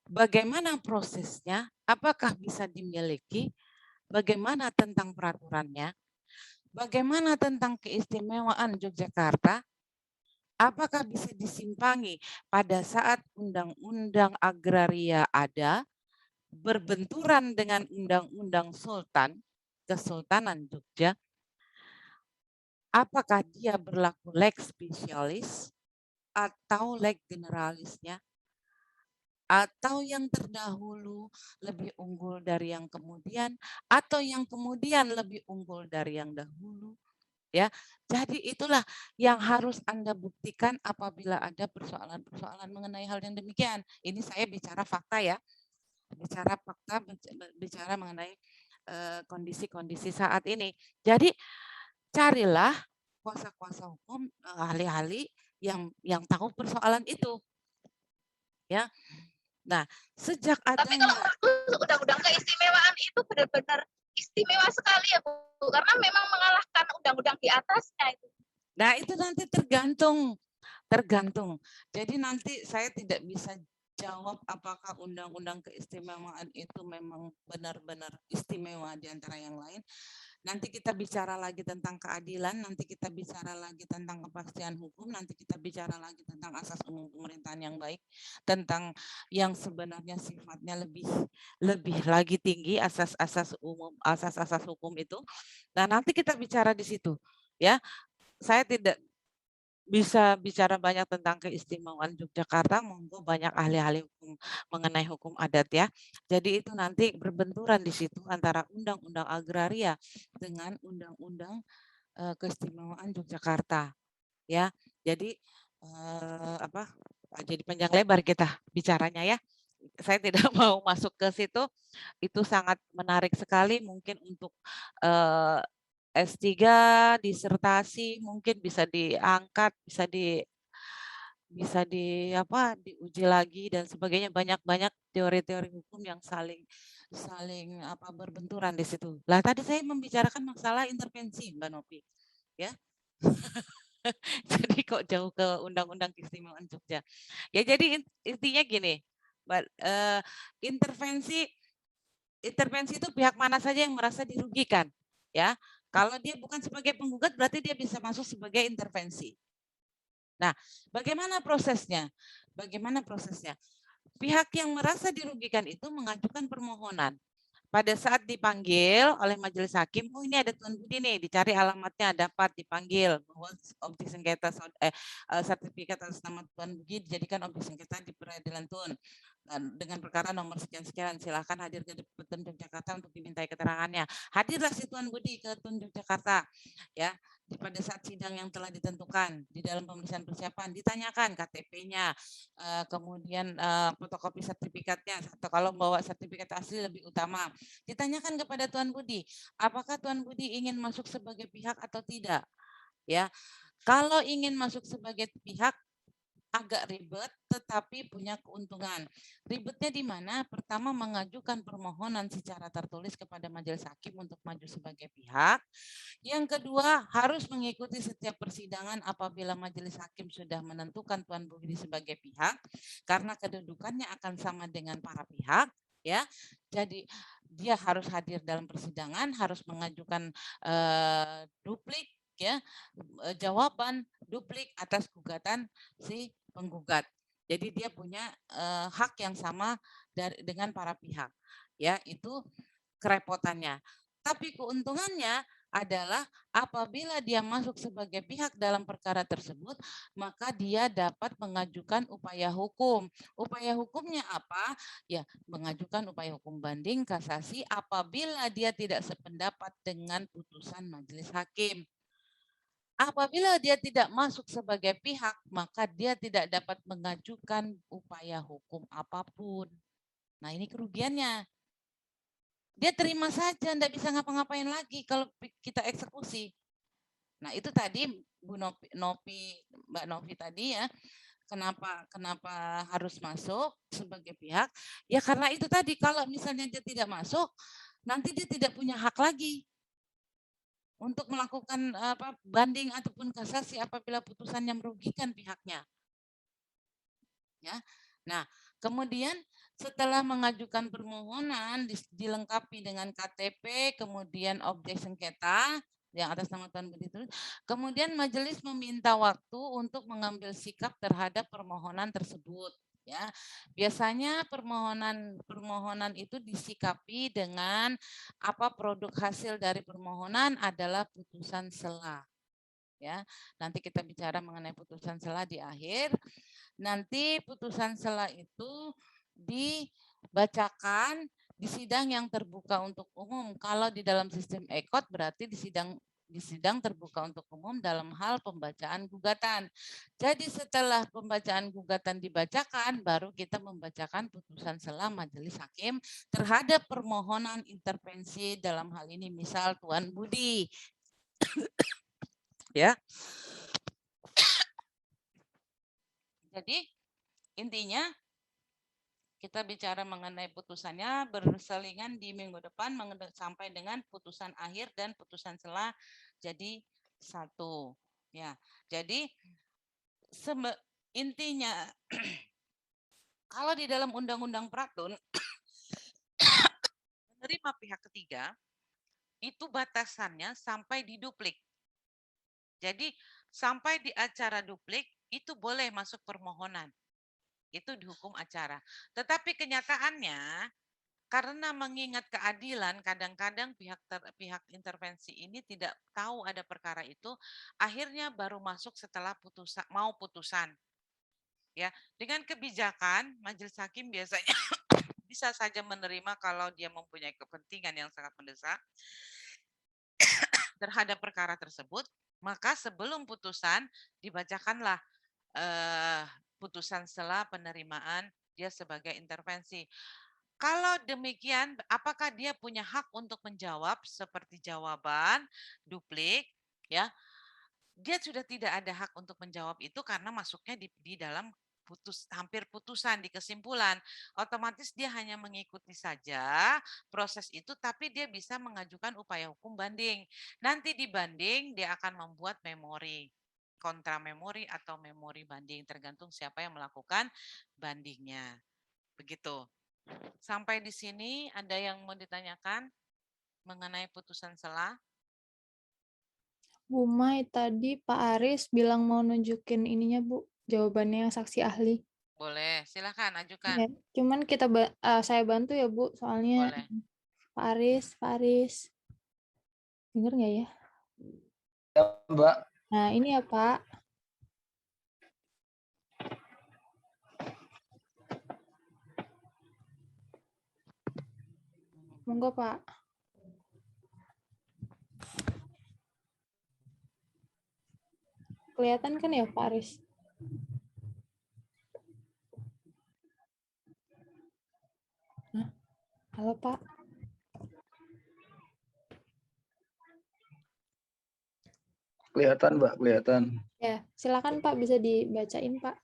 bagaimana prosesnya, apakah bisa dimiliki, bagaimana tentang peraturannya, bagaimana tentang keistimewaan Yogyakarta, apakah bisa disimpangi pada saat undang-undang agraria ada, berbenturan dengan undang-undang sultan, Kesultanan Jogja, apakah dia berlaku lex specialis atau lex generalisnya, atau yang terdahulu lebih unggul dari yang kemudian, atau yang kemudian lebih unggul dari yang dahulu. Ya, jadi itulah yang harus Anda buktikan apabila ada persoalan-persoalan mengenai hal yang demikian. Ini saya bicara fakta ya, bicara fakta, bicara mengenai kondisi-kondisi saat ini. Jadi carilah kuasa-kuasa hukum, ahli-ahli yang tahu persoalan itu. Ya, nah sejak adanya. Tapi kalau undang-undang keistimewaan itu benar-benar istimewa sekali ya Bu, karena memang mengalahkan undang-undang di atasnya itu. Nah, itu nanti tergantung. Jadi nanti saya tidak bisa jawab apakah undang-undang keistimewaan itu memang benar-benar istimewa di antara yang lain. Nanti kita bicara lagi tentang keadilan, nanti kita bicara lagi tentang kepastian hukum, nanti kita bicara lagi tentang asas umum pemerintahan yang baik, tentang yang sebenarnya sifatnya lebih lagi tinggi, asas-asas umum, asas-asas hukum itu. Nah, nanti kita bicara di situ ya. Saya tidak bisa bicara banyak tentang keistimewaan Yogyakarta, monggo banyak ahli-ahli hukum mengenai hukum adat ya. Jadi itu nanti berbenturan di situ antara undang-undang agraria dengan undang-undang keistimewaan Yogyakarta ya. Jadi jadi panjang lebar kita bicaranya ya. Saya tidak mau masuk ke situ. Itu sangat menarik sekali, mungkin untuk S3, disertasi mungkin bisa diangkat, bisa diuji lagi dan sebagainya, banyak teori-teori hukum yang saling berbenturan di situ. Lah tadi saya membicarakan masalah intervensi Mbak Novi, ya. Jadi kok jauh ke undang-undang keistimewaan Jogja. Ya jadi intinya gini, Mbak, intervensi itu pihak mana saja yang merasa dirugikan, ya. Kalau dia bukan sebagai penggugat berarti dia bisa masuk sebagai intervensi. Nah, bagaimana prosesnya? Bagaimana prosesnya? Pihak yang merasa dirugikan itu mengajukan permohonan. Pada saat dipanggil oleh majelis hakim, oh ini ada Tuan Budi nih, dicari alamatnya, dapat dipanggil bahwa objek sengketa sertifikat atas nama Tuan Budi dijadikan objek sengketa di peradilan Tun dengan perkara nomor sekian-sekian, silahkan hadir ke Tun Yogyakarta untuk dimintai keterangannya. Hadirlah si Tuan Budi ke Tun Yogyakarta, ya. Pada saat sidang yang telah ditentukan di dalam pemeriksaan persiapan ditanyakan KTP-nya, kemudian fotokopi sertifikatnya, atau kalau bawa sertifikat asli lebih utama. Ditanyakan kepada Tuan Budi, apakah Tuan Budi ingin masuk sebagai pihak atau tidak? Ya, kalau ingin masuk sebagai pihak agak ribet, tetapi punya keuntungan. Ribetnya di mana? Pertama, mengajukan permohonan secara tertulis kepada majelis hakim untuk maju sebagai pihak. Yang kedua, harus mengikuti setiap persidangan apabila majelis hakim sudah menentukan Tuan Budi sebagai pihak, karena kedudukannya akan sama dengan para pihak. Ya, jadi dia harus hadir dalam persidangan, harus mengajukan duplik, ya, jawaban duplik atas gugatan si penggugat. Jadi dia punya hak yang sama dengan para pihak. Ya, itu kerepotannya. Tapi keuntungannya adalah apabila dia masuk sebagai pihak dalam perkara tersebut, maka dia dapat mengajukan upaya hukum. Upaya hukumnya apa? Ya, mengajukan upaya hukum banding, kasasi apabila dia tidak sependapat dengan putusan majelis hakim. Apabila dia tidak masuk sebagai pihak, maka dia tidak dapat mengajukan upaya hukum apapun. Nah, ini kerugiannya. Dia terima saja, tidak bisa ngapa-ngapain lagi kalau kita eksekusi. Nah, itu tadi Bu Mbak Novi tadi ya, kenapa harus masuk sebagai pihak? Ya karena itu tadi, kalau misalnya dia tidak masuk, nanti dia tidak punya hak lagi untuk melakukan banding ataupun kasasi apabila putusannya merugikan pihaknya. Ya. Nah, kemudian setelah mengajukan permohonan dilengkapi dengan KTP, kemudian objek sengketa yang atas nama Tuan Budi itu, kemudian majelis meminta waktu untuk mengambil sikap terhadap permohonan tersebut. Ya, biasanya permohonan itu disikapi dengan apa produk hasil dari permohonan adalah putusan sela. Ya, nanti kita bicara mengenai putusan sela di akhir. Nanti putusan sela itu dibacakan di sidang yang terbuka untuk umum. Kalau di dalam sistem EKOT berarti di sidang terbuka untuk umum dalam hal pembacaan gugatan. Jadi setelah pembacaan gugatan dibacakan, baru kita membacakan putusan sela majelis hakim terhadap permohonan intervensi dalam hal ini misal Tuan Budi. Ya. Jadi intinya kita bicara mengenai putusannya berselingan di minggu depan sampai dengan putusan akhir dan putusan sela jadi satu. Ya, jadi intinya kalau di dalam Undang-Undang Pratun menerima pihak ketiga itu batasannya sampai diduplik. Jadi sampai di acara duplik itu boleh masuk permohonan. Itu dihukum acara. Tetapi kenyataannya karena mengingat keadilan, kadang-kadang pihak intervensi ini tidak tahu ada perkara itu, akhirnya baru masuk setelah putusan. Ya, dengan kebijakan majelis hakim biasanya bisa saja menerima kalau dia mempunyai kepentingan yang sangat mendesak terhadap perkara tersebut, maka sebelum putusan dibacakanlah putusan setelah penerimaan dia sebagai intervensi. Kalau demikian, apakah dia punya hak untuk menjawab seperti jawaban duplik? Ya, dia sudah tidak ada hak untuk menjawab itu karena masuknya di dalam hampir putusan di kesimpulan. Otomatis dia hanya mengikuti saja proses itu, tapi dia bisa mengajukan upaya hukum banding. Nanti di banding dia akan membuat memori, kontra memori atau memori banding, tergantung siapa yang melakukan bandingnya. Begitu. Sampai di sini ada yang mau ditanyakan mengenai putusan sela? Bu Mai, tadi Pak Aris bilang mau nunjukin ininya, Bu, jawabannya yang saksi ahli. Boleh, silakan ajukan. Ya, cuman saya bantu ya, Bu, soalnya Boleh. Pak Aris. Dengar nggak ya? Ya, Mbak. Nah, ini ya, Pak. Monggo, Pak. Kelihatan kan ya, Pak Aris? Hah? Halo, Pak. Kelihatan, Mbak, kelihatan. Ya, silakan Pak, bisa dibacain, Pak.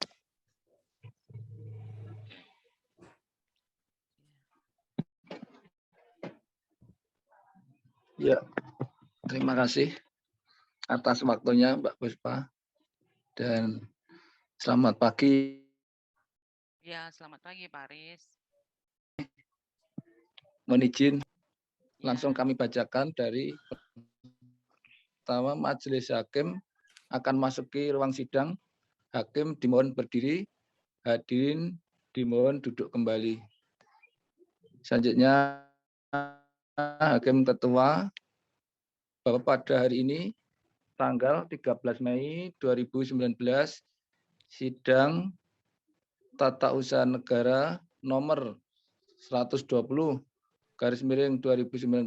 Ya, terima kasih atas waktunya Mbak Puspa. Dan selamat pagi. Ya, selamat pagi Pak Aris. Mohon izin, langsung kami bacakan dari pertama, Majelis Hakim akan masuki ruang sidang. Hakim dimohon berdiri, hadirin dimohon duduk kembali. Selanjutnya, Hakim Ketua, bahwa pada hari ini, tanggal 13 Mei 2019, sidang Tata Usaha Negara nomor 120 /2019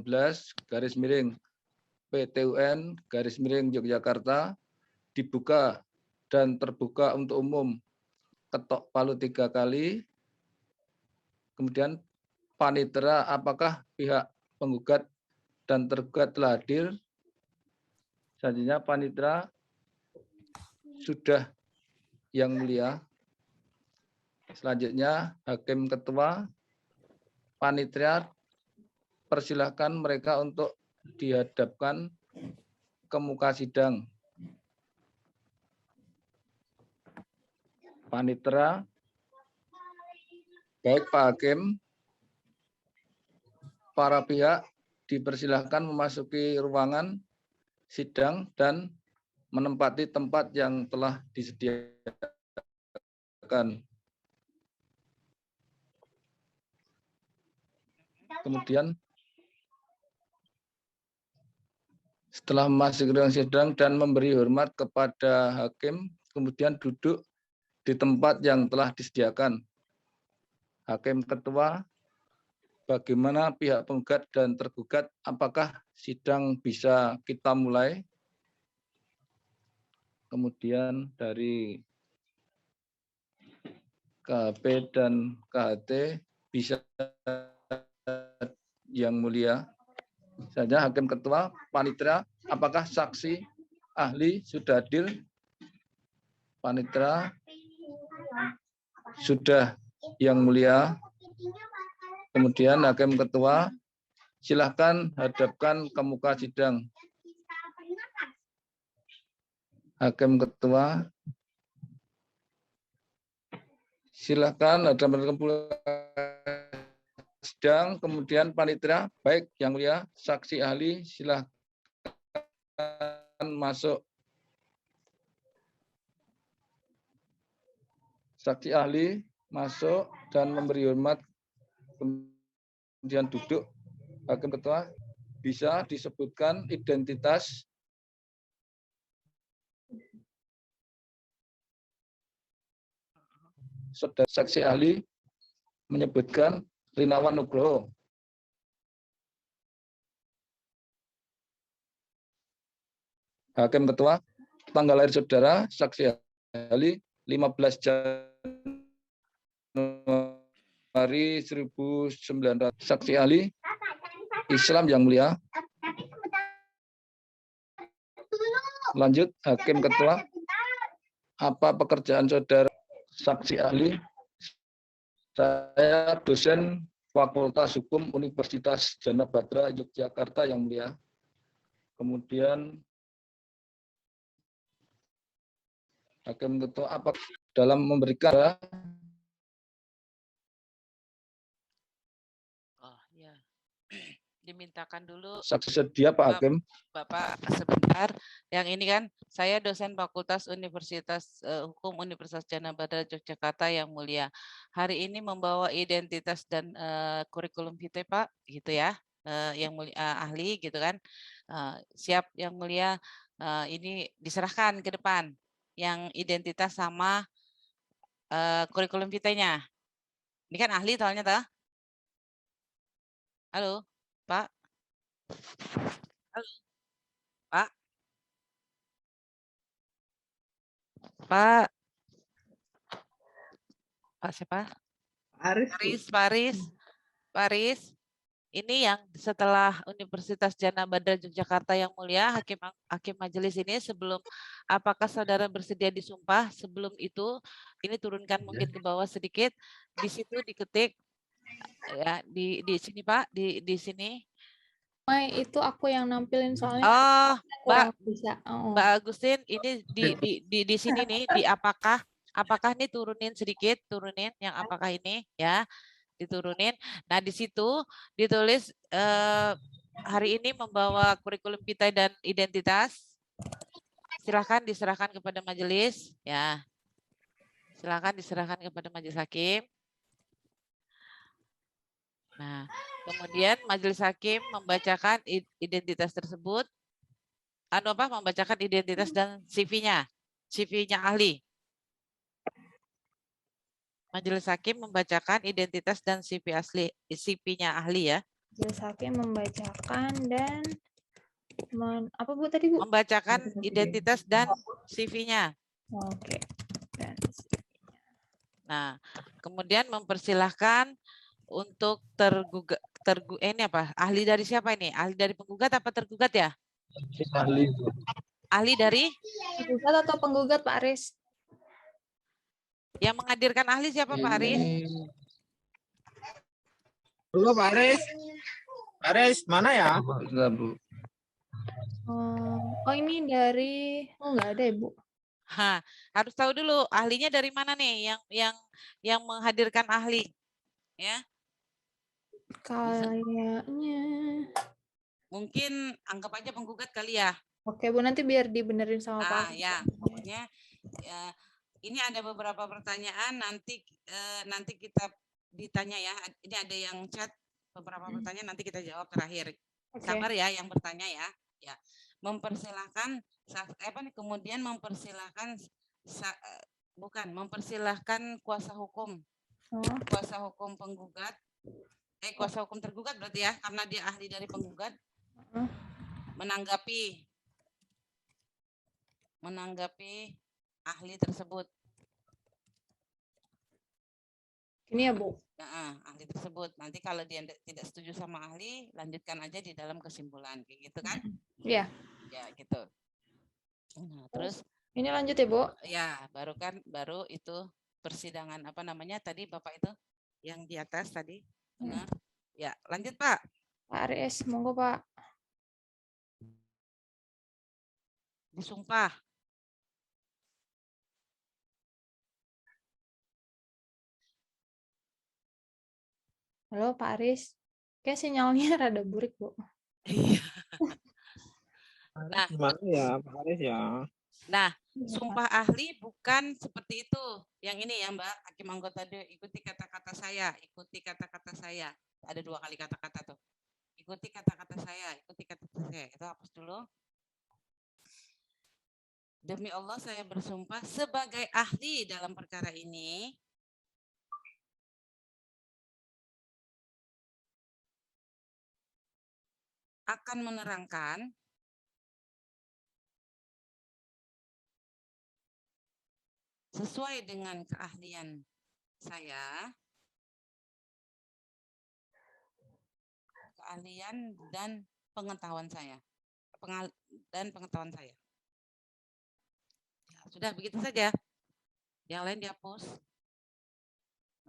PTUN Yogyakarta dibuka dan terbuka untuk umum, ketok palu 3 kali. Kemudian panitera, apakah pihak penggugat dan tergugat telah hadir? Selanjutnya panitera, sudah yang mulia. Selanjutnya Hakim Ketua, panitia persilahkan mereka untuk dihadapkan ke muka sidang. Panitera, baik Pak Hakim, para pihak dipersilahkan memasuki ruangan sidang dan menempati tempat yang telah disediakan. Kemudian setelah masuk ruang sidang dan memberi hormat kepada hakim, kemudian duduk di tempat yang telah disediakan. Hakim Ketua, bagaimana pihak penggugat dan tergugat, apakah sidang bisa kita mulai? Kemudian dari KHP dan KHT, bisa yang mulia. Saja Hakim Ketua, panitera, apakah saksi ahli sudah hadir? Panitera, sudah yang mulia. Kemudian Hakim Ketua, silahkan hadapkan ke muka sidang. Hakim Ketua, silahkan hadapkan ke muka sidang. Kemudian panitera, baik yang mulia, saksi ahli silahkan masuk. Saksi ahli masuk dan memberi hormat, kemudian duduk. Hakim Ketua, bisa disebutkan identitas? Saudara saksi ahli menyebutkan Rinawan Nugroho. Hakim Ketua, tanggal lahir saudara saksi ahli 15 Januari 1900. Saksi ahli Islam yang mulia. Lanjut, Hakim Ketua, apa pekerjaan saudara? Saksi ahli, saya dosen Fakultas Hukum Universitas Jana Batra Yogyakarta yang mulia. Kemudian Hakim Ketua, apa dalam memberikan? Oh ya, Dimintakan dulu. Saksi sedia Pak Hakim. Bapak sebentar. Yang ini kan saya dosen Fakultas Universitas Hukum Universitas Jana Badara Yogyakarta yang mulia. Hari ini membawa identitas dan kurikulum vitae Pak, gitu ya. Yang mulia ahli gitu kan. Siap yang mulia, ini diserahkan ke depan yang identitas sama kurikulum vitae-nya. Ini kan ahli soalnya toh. Halo, Pak. Halo, Pak. Pak. Pak siapa? Paris. Ini yang setelah Universitas Jana Badara Yogyakarta yang mulia, hakim majelis ini sebelum, apakah saudara bersedia disumpah? Sebelum itu, ini turunkan mungkin ke bawah sedikit. Di situ diketik ya, di sini Pak, di sini. Itu aku yang nampilin soalnya. Oh, Mbak, bisa. Mbak Agustin, ini di sini nih, di apakah ini turunin sedikit, turunin yang apakah ini ya. Diturunin. Nah, di situ ditulis hari ini membawa kurikulum vitae dan identitas. Silakan diserahkan kepada majelis, ya. Silakan diserahkan kepada majelis hakim. Nah, kemudian majelis hakim membacakan identitas tersebut. Membacakan identitas dan CV-nya. CV-nya ahli. Majelis hakim membacakan identitas dan CV-nya ahli ya. Majelis hakim membacakan dan apa Bu tadi Bu? Membacakan identitas dan CV-nya. Oke. Nah, kemudian mempersilahkan untuk ini apa? Ahli dari siapa ini? Ahli dari penggugat apa tergugat ya? Ahli. Ahli dari? Penggugat atau penggugat Pak Aris? Yang menghadirkan ahli siapa Pak Aris? Halo Pak Aris. Pak Aris, mana ya? Oh ini dari, nggak ada ya Bu? Harus tahu dulu ahlinya dari mana nih yang menghadirkan ahli, ya? Kayaknya. Mungkin anggap aja penggugat kali ya. Oke Bu, nanti biar dibenerin sama Pak. Ya, pokoknya ya, ini ada beberapa pertanyaan nanti kita ditanya ya. Ini ada yang chat beberapa pertanyaan nanti kita jawab terakhir. Sabar ya yang bertanya ya. Ya. Mempersilahkan kemudian mempersilahkan mempersilahkan kuasa hukum. Kuasa hukum penggugat. Kuasa hukum tergugat berarti ya karena dia ahli dari penggugat. Menanggapi ahli tersebut. Ini ya Bu? Ahli tersebut. Nanti kalau dia tidak setuju sama ahli, lanjutkan aja di dalam kesimpulan. Kayak gitu kan? Iya. Ya gitu. Nah, terus. Ini lanjut ya Bu? Ya, baru itu persidangan apa namanya tadi Bapak itu? Yang di atas tadi. Benar. Ya, lanjut Pak. Pak Aris, monggo Pak. Disumpah. Halo Pak Aris. Kayak sinyalnya rada burik, Bu. Iya. Nah, gimana ya Pak Aris ya? Nah, sumpah ahli bukan seperti itu. Yang ini ya Mbak, hakim anggota ikuti kata-kata saya, ikuti kata-kata saya. Ada 2 kali kata-kata tuh. Ikuti kata-kata saya, ikuti kata-kata saya. Itu hapus dulu. Demi Allah saya bersumpah sebagai ahli dalam perkara ini. Akan menerangkan sesuai dengan keahlian saya, keahlian dan pengetahuan saya. Sudah begitu saja. Yang lain dihapus.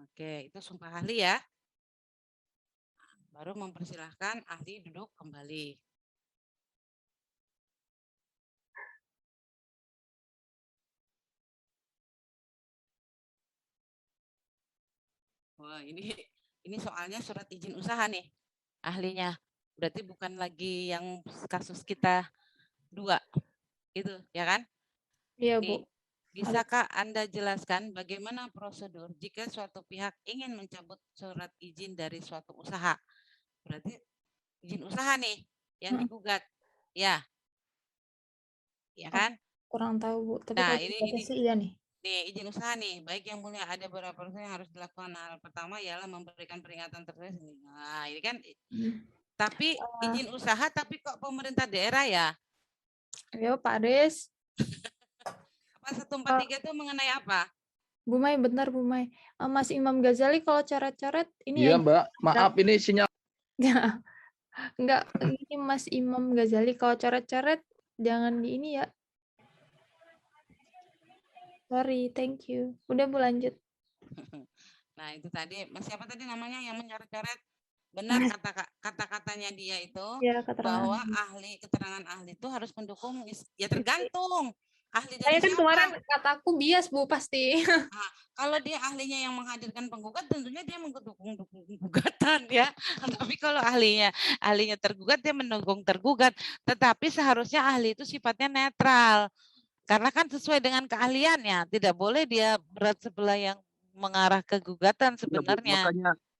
Oke, itu sumpah ahli ya. Baru mempersilahkan ahli duduk kembali. Wah, ini soalnya surat izin usaha nih ahlinya. Berarti bukan lagi yang kasus kita 2, itu ya kan? Iya, Bu. Bisakah Anda jelaskan bagaimana prosedur jika suatu pihak ingin mencabut surat izin dari suatu usaha? Berarti izin usaha nih yang digugat. Ya. Ya kan? Kurang tahu, Bu. Tapi Nah, kalau ini sih iya nih. Nih, izin usaha nih, baik yang mulia ada beberapa proses yang harus dilakukan. Hal pertama ialah memberikan peringatan tertulis. Nah, ini kan tapi izin usaha tapi kok pemerintah daerah ya? Ayo, Pak Aris. Apa 143 itu mengenai apa? Bu Mai, bentar Bu Mai. Mas Imam Ghazali kalau coret-coret ini Iya, ya. Mbak. Maaf ini sinyal. Enggak, ini Mas Imam Ghazali kalau coret-coret jangan di ini ya. Sorry, thank you. Udah Bu, lanjut. Nah, itu tadi, siapa tadi namanya yang mencoret-coret? Benar kata-katanya dia itu ya, bahwa keterangan ahli itu harus mendukung, ya tergantung. Ahli dari saya kan siapa? kemarin kataku bias Bu pasti. Nah, kalau dia ahlinya yang menghadirkan penggugat, tentunya dia mendukung gugatan ya. Tapi kalau ahlinya tergugat, dia mendukung tergugat. Tetapi seharusnya ahli itu sifatnya netral. Karena kan sesuai dengan keahliannya, tidak boleh dia berat sebelah yang mengarah ke gugatan sebenarnya.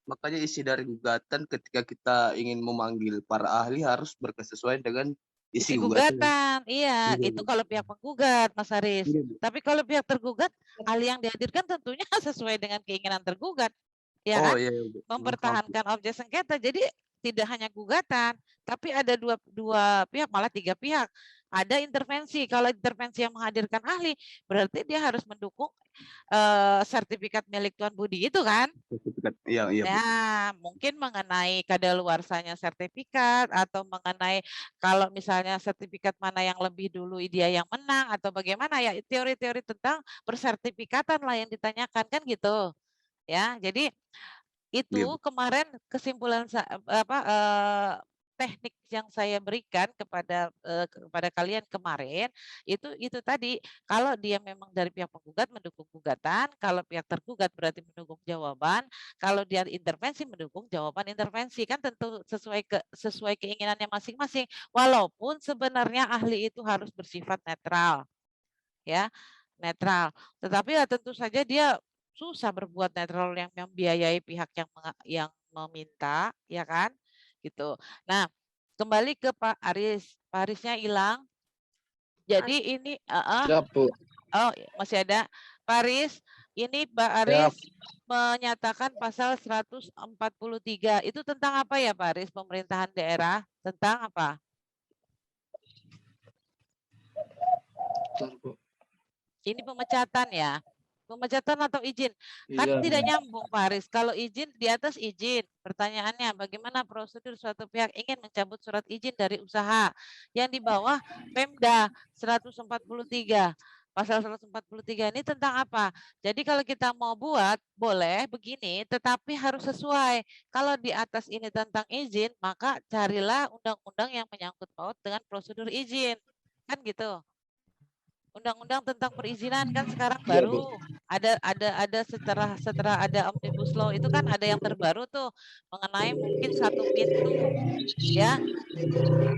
Makanya isi dari gugatan ketika kita ingin memanggil para ahli harus berkesesuaian dengan isi gugatan. Iya, itu kalau pihak penggugat, Mas Aris. Tapi kalau pihak tergugat, ahli yang dihadirkan tentunya sesuai dengan keinginan tergugat. Ya kan? Mempertahankan objek sengketa. Jadi tidak hanya gugatan, tapi ada dua pihak, malah 3 pihak. Ada intervensi. Kalau intervensi yang menghadirkan ahli, berarti dia harus mendukung sertifikat milik Tuan Budi itu kan? Sertifikat, iya. Ya, mungkin mengenai kadaluarsanya sertifikat atau mengenai kalau misalnya sertifikat mana yang lebih dulu dia yang menang atau bagaimana ya, teori-teori tentang persertifikatan lah yang ditanyakan kan gitu. Ya, jadi itu kemarin kesimpulan teknik yang saya berikan kepada kalian kemarin itu tadi, kalau dia memang dari pihak penggugat mendukung gugatan, kalau pihak tergugat berarti mendukung jawaban, kalau dia intervensi mendukung jawaban intervensi, kan tentu sesuai keinginannya masing-masing, walaupun sebenarnya ahli itu harus bersifat netral, ya netral, tetapi ya tentu saja dia susah berbuat netral yang membiayai pihak yang meminta, ya kan? Gitu. Nah, kembali ke Pak Aris. Pak Arisnya hilang. Jadi ini oh, masih ada. Pak Aris, ini Pak Aris menyatakan pasal 143. Itu tentang apa ya Pak Aris? Pemerintahan daerah tentang apa? Ini pemecatan ya. Pemecatan atau izin? Kan tidak nyambung Pak Aris. Kalau izin di atas izin. Pertanyaannya bagaimana prosedur suatu pihak ingin mencabut surat izin dari usaha. Yang di bawah Pemda 143. Pasal 143 ini tentang apa? Jadi kalau kita mau buat boleh begini, tetapi harus sesuai. Kalau di atas ini tentang izin, maka carilah undang-undang yang menyangkut paut dengan prosedur izin. Kan gitu. Undang-undang tentang perizinan kan sekarang baru ada setelah ada Omnibus Law itu kan ada yang terbaru tuh mengenai mungkin satu pintu ya,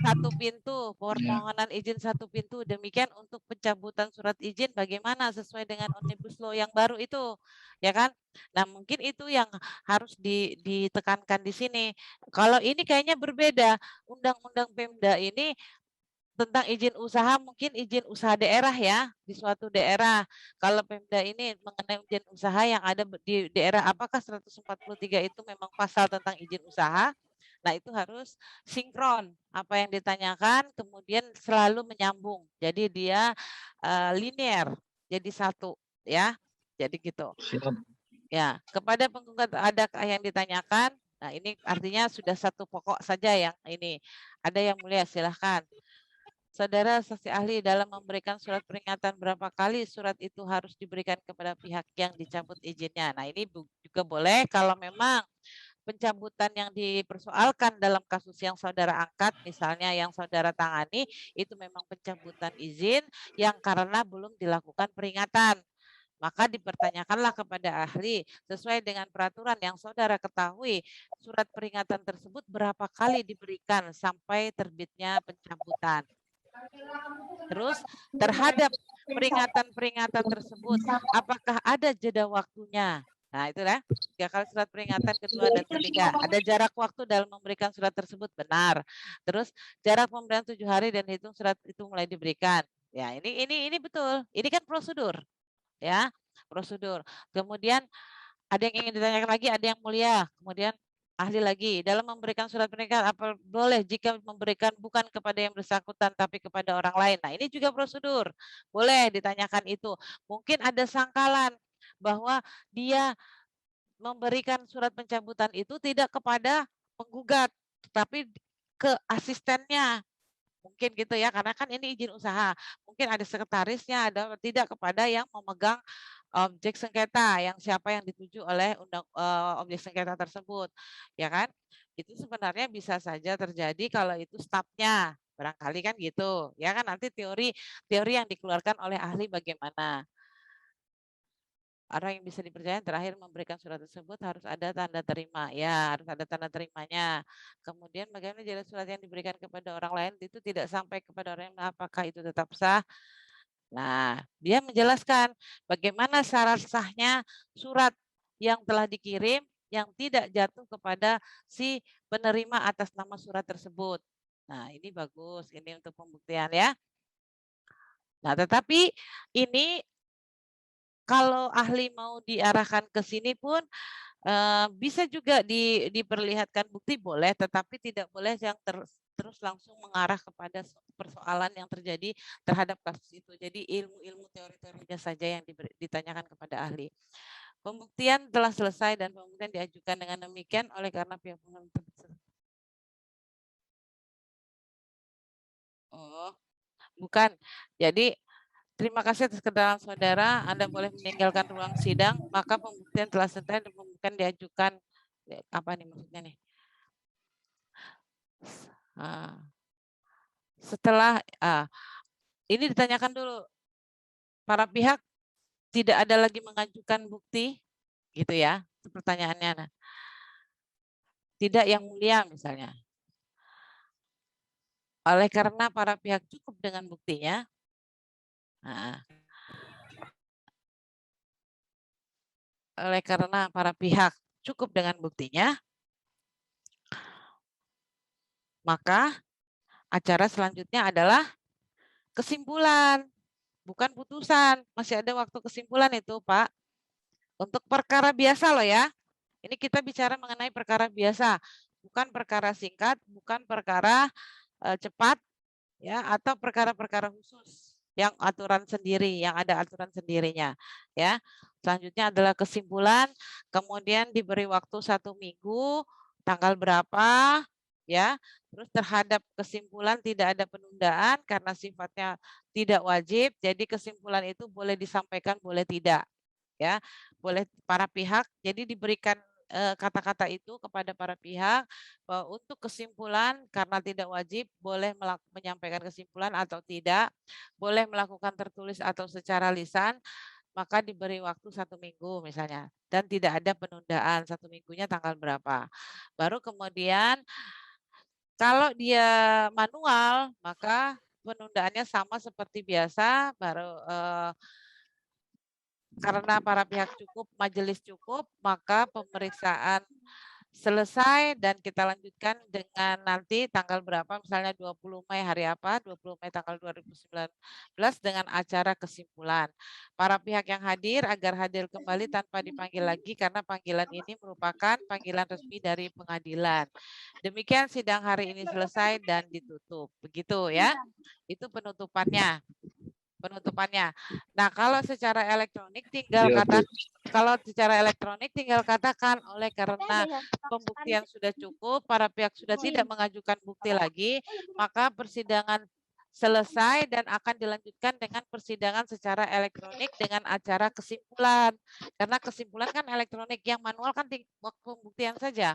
satu pintu permohonan izin satu pintu, demikian untuk pencabutan surat izin bagaimana sesuai dengan Omnibus Law yang baru itu ya kan. Nah mungkin itu yang harus ditekankan di sini. Kalau ini kayaknya berbeda, undang-undang Pemda ini tentang izin usaha, mungkin izin usaha daerah ya, di suatu daerah. Kalau Pemda ini mengenai izin usaha yang ada di daerah, apakah 143 itu memang pasal tentang izin usaha? Nah itu harus sinkron, apa yang ditanyakan kemudian selalu menyambung. Jadi dia linear, jadi satu ya. Jadi gitu. Ya, kepada penggugat ada yang ditanyakan. Nah ini artinya sudah satu pokok saja yang ini. Ada yang mulia silahkan. Saudara saksi ahli dalam memberikan surat peringatan berapa kali surat itu harus diberikan kepada pihak yang dicabut izinnya. Nah ini juga boleh kalau memang pencabutan yang dipersoalkan dalam kasus yang saudara angkat, misalnya yang saudara tangani, itu memang pencabutan izin yang karena belum dilakukan peringatan. maka dipertanyakanlah kepada ahli sesuai dengan peraturan yang saudara ketahui, surat peringatan tersebut berapa kali diberikan sampai terbitnya pencabutan. Terus terhadap peringatan-peringatan tersebut, apakah ada jeda waktunya? Nah, itulah 3 kali surat peringatan kedua dan ketiga. Ada jarak waktu dalam memberikan surat tersebut, benar. Terus jarak pemberian 7 hari dan hitung surat itu mulai diberikan. Ya, ini betul. Ini kan prosedur. Ya, prosedur. Kemudian ada yang ingin ditanyakan lagi, ada yang mulia. Kemudian ahli lagi, dalam memberikan surat pernikahan apa boleh jika memberikan bukan kepada yang bersangkutan tapi kepada orang lain. Nah, ini juga prosedur. Boleh ditanyakan itu. Mungkin ada sangkalan bahwa dia memberikan surat pencabutan itu tidak kepada penggugat, tetapi ke asistennya. Mungkin gitu ya, karena kan ini izin usaha. Mungkin ada sekretarisnya, ada tidak kepada yang memegang objek sengketa, yang siapa yang dituju oleh objek sengketa tersebut, ya kan? Itu sebenarnya bisa saja terjadi kalau itu stafnya, barangkali kan gitu, ya kan? Nanti teori yang dikeluarkan oleh ahli bagaimana. Orang yang bisa dipercaya terakhir memberikan surat tersebut harus ada tanda terima. Ya, harus ada tanda terimanya. Kemudian bagaimana jika surat yang diberikan kepada orang lain itu tidak sampai kepada orang lain, apakah itu tetap sah? Nah, dia menjelaskan bagaimana syarat sahnya surat yang telah dikirim yang tidak jatuh kepada si penerima atas nama surat tersebut. Nah, ini bagus. Ini untuk pembuktian ya. Nah, tetapi ini kalau ahli mau diarahkan ke sini pun bisa juga diperlihatkan bukti boleh, tetapi tidak boleh yang terus langsung mengarah kepada persoalan yang terjadi terhadap kasus itu. Jadi ilmu-ilmu teori-teorinya saja yang ditanyakan kepada ahli. Pembuktian telah selesai dan pembuktian diajukan dengan demikian oleh karena pihak penuntut. Oh, bukan. Jadi terima kasih atas keterangan saudara. Anda boleh meninggalkan ruang sidang. Maka pembuktian telah selesai dan pembuktian diajukan. Apa nih maksudnya nih? Setelah ini ditanyakan dulu, para pihak tidak ada lagi mengajukan bukti, gitu ya? Pertanyaannya. Nah. Tidak yang mulia misalnya. Oleh karena para pihak cukup dengan buktinya. Nah, oleh karena para pihak cukup dengan buktinya, maka acara selanjutnya adalah kesimpulan, bukan putusan. Masih ada waktu kesimpulan itu, Pak. Untuk perkara biasa loh ya. Ini kita bicara mengenai perkara biasa, bukan perkara singkat, bukan perkara cepat, ya, atau perkara-perkara khusus yang aturan sendiri, yang ada aturan sendirinya, ya. Selanjutnya adalah kesimpulan, kemudian diberi waktu 1 minggu, tanggal berapa, ya. Terus terhadap kesimpulan tidak ada penundaan karena sifatnya tidak wajib, jadi kesimpulan itu boleh disampaikan, boleh tidak, ya. Boleh para pihak, jadi diberikan kata-kata itu kepada para pihak bahwa untuk kesimpulan karena tidak wajib boleh menyampaikan kesimpulan atau tidak, boleh melakukan tertulis atau secara lisan, maka diberi waktu 1 minggu misalnya dan tidak ada penundaan 1 minggunya tanggal berapa. Baru kemudian kalau dia manual maka penundaannya sama seperti biasa, baru karena para pihak cukup, majelis cukup, maka pemeriksaan selesai dan kita lanjutkan dengan nanti tanggal berapa, misalnya 20 Mei hari apa, 20 Mei tanggal 2019 dengan acara kesimpulan. Para pihak yang hadir agar hadir kembali tanpa dipanggil lagi karena panggilan ini merupakan panggilan resmi dari pengadilan. Demikian sidang hari ini selesai dan ditutup. Begitu ya, itu penutupannya. Nah, kalau secara elektronik tinggal katakan oleh karena pembuktian sudah cukup, para pihak sudah tidak mengajukan bukti lagi, maka persidangan selesai dan akan dilanjutkan dengan persidangan secara elektronik dengan acara kesimpulan. Karena kesimpulan kan elektronik, yang manual kan pembuktian saja.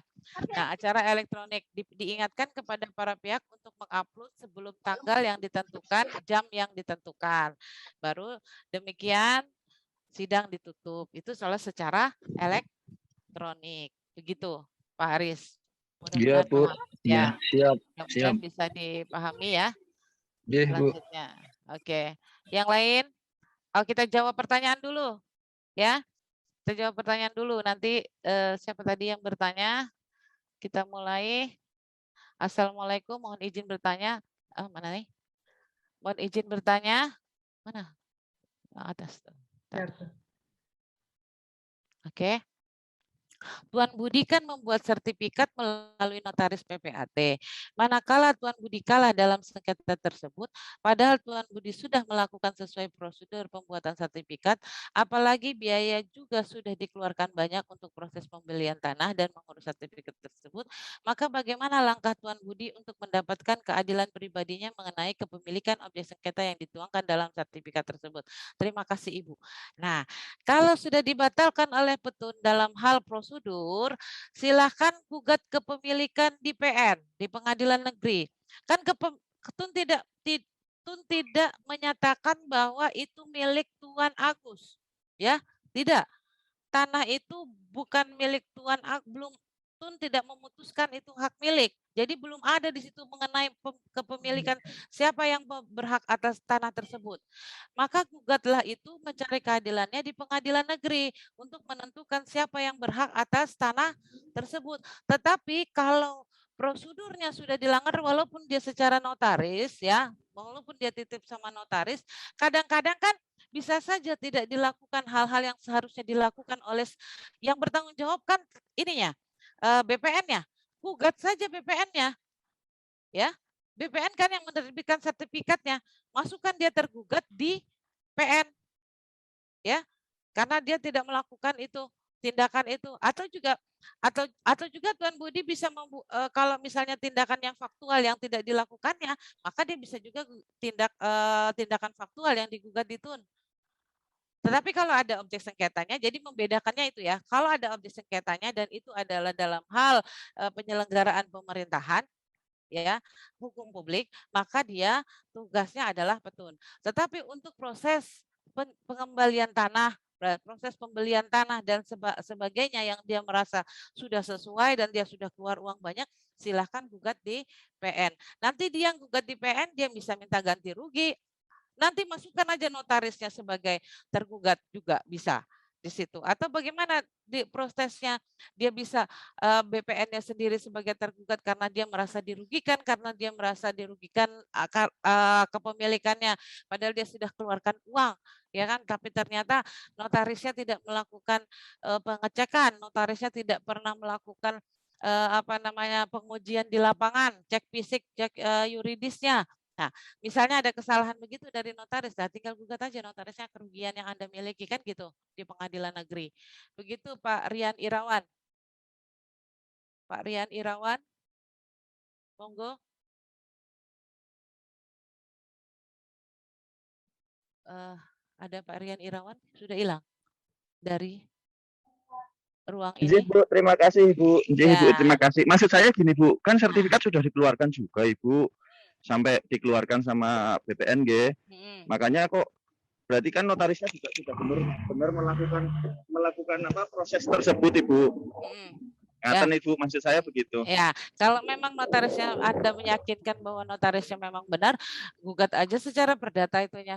Nah, acara elektronik diingatkan kepada para pihak untuk mengupload sebelum tanggal yang ditentukan, jam yang ditentukan. Baru demikian sidang ditutup. Itu soal secara elektronik. Begitu, Pak Haris. Iya, Mudah-mudahan Bu. paham. Iya, siap. Mudah-mudahan bisa dipahami ya. Iya, Bu. Selanjutnya. Oke. Yang lain? Oh, kita jawab pertanyaan dulu. Ya. Kita jawab pertanyaan dulu. Nanti siapa tadi yang bertanya? Kita mulai. Assalamualaikum, mohon izin bertanya. Mana nih? Mohon izin bertanya. Mana? Atas. Oke. Tuan Budi kan membuat sertifikat melalui notaris PPAT. Manakala Tuan Budi kalah dalam sengketa tersebut, padahal Tuan Budi sudah melakukan sesuai prosedur pembuatan sertifikat, apalagi biaya juga sudah dikeluarkan banyak untuk proses pembelian tanah dan mengurus sertifikat tersebut, maka bagaimana langkah Tuan Budi untuk mendapatkan keadilan pribadinya mengenai kepemilikan objek sengketa yang dituangkan dalam sertifikat tersebut? Terima kasih, Ibu. Nah, kalau sudah dibatalkan oleh petun dalam hal prosedur, silakan gugat kepemilikan di PN, di Pengadilan Negeri. Kan Tun tidak menyatakan bahwa itu milik Tuan Agus, ya, tidak. Tanah itu bukan milik Tuan Agus, belum. Tun tidak memutuskan itu hak milik. Jadi belum ada di situ mengenai kepemilikan siapa yang berhak atas tanah tersebut. Maka gugatlah itu mencari keadilannya di Pengadilan Negeri untuk menentukan siapa yang berhak atas tanah tersebut. Tetapi kalau prosedurnya sudah dilanggar walaupun dia secara notaris ya, walaupun dia titip sama notaris, kadang-kadang kan bisa saja tidak dilakukan hal-hal yang seharusnya dilakukan oleh yang bertanggung jawab kan ininya. BPN-nya, gugat saja BPN-nya, ya. BPN kan yang menerbitkan sertifikatnya, masukkan dia tergugat di PN, ya, karena dia tidak melakukan itu tindakan itu, atau juga Tuan Budi bisa kalau misalnya tindakan yang faktual yang tidak dilakukannya, maka dia bisa juga tindakan faktual yang digugat di Tun. Tetapi kalau ada objek sengketanya, jadi membedakannya itu ya. Kalau ada objek sengketanya dan itu adalah dalam hal penyelenggaraan pemerintahan, ya, hukum publik, maka dia tugasnya adalah petun. Tetapi untuk proses pengembalian tanah, proses pembelian tanah dan sebagainya yang dia merasa sudah sesuai dan dia sudah keluar uang banyak, silahkan gugat di PN. Nanti dia yang gugat di PN, dia bisa minta ganti rugi. Nanti masukkan aja notarisnya sebagai tergugat juga bisa di situ. Atau bagaimana di prosesnya dia bisa BPN-nya sendiri sebagai tergugat karena dia merasa dirugikan, kepemilikannya, padahal dia sudah keluarkan uang, ya kan? Tapi ternyata notarisnya tidak melakukan pengecekan, notarisnya tidak pernah melakukan pengujian di lapangan, cek fisik, cek yuridisnya. Nah, misalnya ada kesalahan begitu dari notaris, nah tinggal gugat aja notarisnya kerugian yang Anda miliki kan gitu di Pengadilan Negeri. Begitu Pak Rian Irawan. Pak Rian Irawan, monggo. Ada Pak Rian Irawan sudah hilang dari ruang ini. Bu, terima kasih Bu. Ya. Bu, terima kasih. Maksud saya gini Bu, kan sertifikat sudah dikeluarkan juga Ibu. Sampai dikeluarkan sama BPN makanya kok berarti kan notarisnya juga sudah benar melakukan proses tersebut Ibu. Ya. Ibu, maksud saya begitu. Ya, kalau memang notarisnya Anda meyakinkan bahwa notarisnya memang benar, gugat aja secara perdata itunya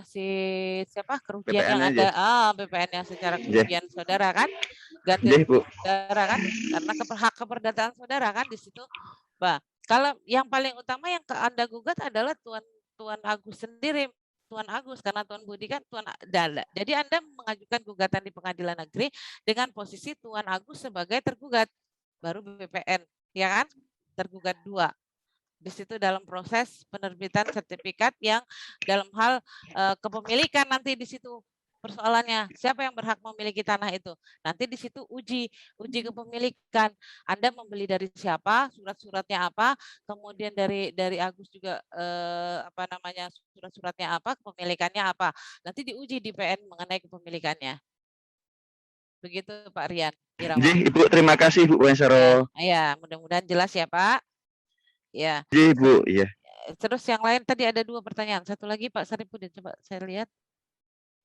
siapa kerugian BPN yang Anda BPN yang secara kerugian saudara kan, ganti saudara kan, karena hak keperdataan saudara kan di situ, Pak. Kalau yang paling utama yang Anda gugat adalah Tuan Agus sendiri, Tuan Agus, karena Tuan Budi kan Tuan Dala. Jadi Anda mengajukan gugatan di Pengadilan Negeri dengan posisi Tuan Agus sebagai tergugat, baru BPN, ya kan? Tergugat 2. Di situ dalam proses penerbitan sertifikat yang dalam hal kepemilikan nanti di situ. Persoalannya siapa yang berhak memiliki tanah itu, nanti di situ uji kepemilikan. Anda membeli dari siapa, surat-suratnya apa, kemudian dari Agus juga surat-suratnya apa, kepemilikannya apa, nanti diuji di PN mengenai kepemilikannya. Begitu Pak Rian Irawan. Ibu, terima kasih Bu Wensaro. Ya, mudah-mudahan jelas ya Pak. Ya. Bu, iya. Terus yang lain tadi ada 2 pertanyaan, satu lagi Pak Saripudin, coba saya lihat.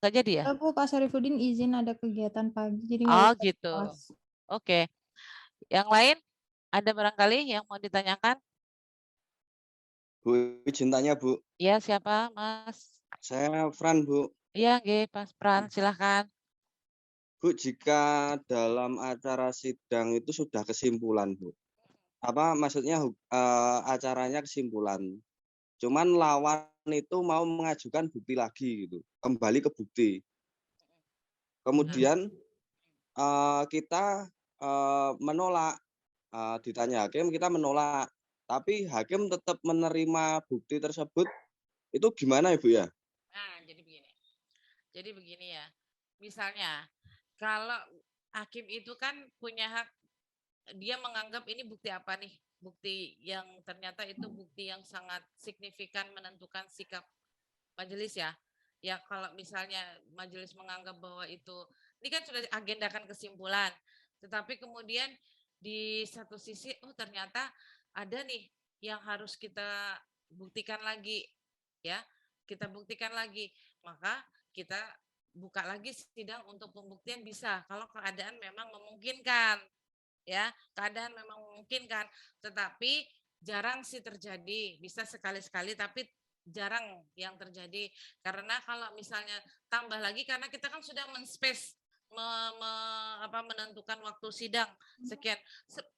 Nggak jadi ya? Bu, Pak Syarifudin izin ada kegiatan pagi, jadi Oh nggak bisa gitu. kelas. Oke. Yang lain ada barangkali yang mau ditanyakan? Bu, izin tanya, Bu. Iya, siapa, Mas? Saya Fran, Bu. Iya, nggih, Mas Fran, silahkan. Bu, jika dalam acara sidang itu sudah kesimpulan, Bu. Apa maksudnya acaranya kesimpulan. Cuman lawan itu mau mengajukan bukti lagi gitu, kembali ke bukti. Kemudian kita menolak, ditanya hakim kita menolak, tapi hakim tetap menerima bukti tersebut. Itu gimana Ibu ya? Nah, jadi begini ya. Misalnya kalau hakim itu kan punya hak, dia menganggap ini bukti apa nih? Bukti yang ternyata itu bukti yang sangat signifikan menentukan sikap majelis ya. Ya kalau misalnya majelis menganggap bahwa itu, ini kan sudah agendakan kesimpulan, tetapi kemudian di satu sisi, oh ternyata ada nih yang harus kita buktikan lagi, ya kita buktikan lagi, maka kita buka lagi sidang untuk pembuktian bisa, kalau keadaan memang memungkinkan, ya keadaan memang memungkinkan, tetapi jarang sih terjadi, bisa sekali-sekali tapi jarang yang terjadi, karena kalau misalnya tambah lagi, karena kita kan sudah men-space menentukan waktu sidang sekian,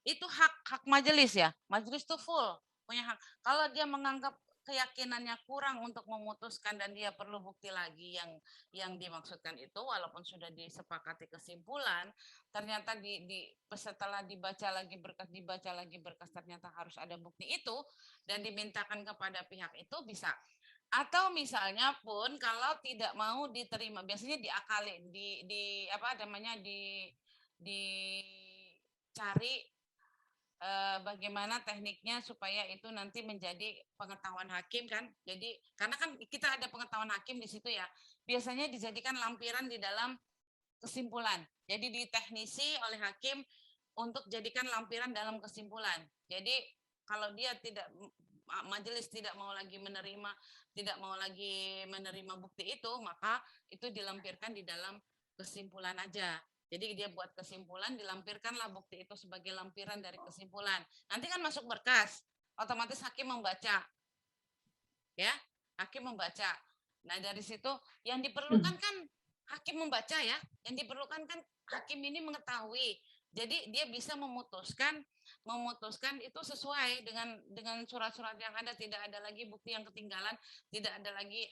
itu hak majelis ya, majelis tuh full punya hak. Kalau dia menganggap keyakinannya kurang untuk memutuskan dan dia perlu bukti lagi yang dimaksudkan itu, walaupun sudah disepakati kesimpulan, ternyata setelah dibaca lagi berkas ternyata harus ada bukti itu dan dimintakan kepada pihak itu bisa. Atau misalnya pun kalau tidak mau diterima, biasanya diakali, dicari bagaimana tekniknya supaya itu nanti menjadi pengetahuan hakim kan. Jadi karena kan kita ada pengetahuan hakim di situ ya. Biasanya dijadikan lampiran di dalam kesimpulan. Jadi diteknisi oleh hakim untuk jadikan lampiran dalam kesimpulan. Jadi kalau dia majelis tidak mau lagi menerima bukti itu, maka itu dilampirkan di dalam kesimpulan aja. Jadi dia buat kesimpulan, dilampirkanlah bukti itu sebagai lampiran dari kesimpulan. Nanti kan masuk berkas, otomatis hakim membaca. Ya, hakim membaca. Nah, dari situ yang diperlukan kan hakim membaca ya. Yang diperlukan kan hakim ini mengetahui. Jadi dia bisa memutuskan itu sesuai dengan surat-surat yang ada, tidak ada lagi bukti yang ketinggalan, tidak ada lagi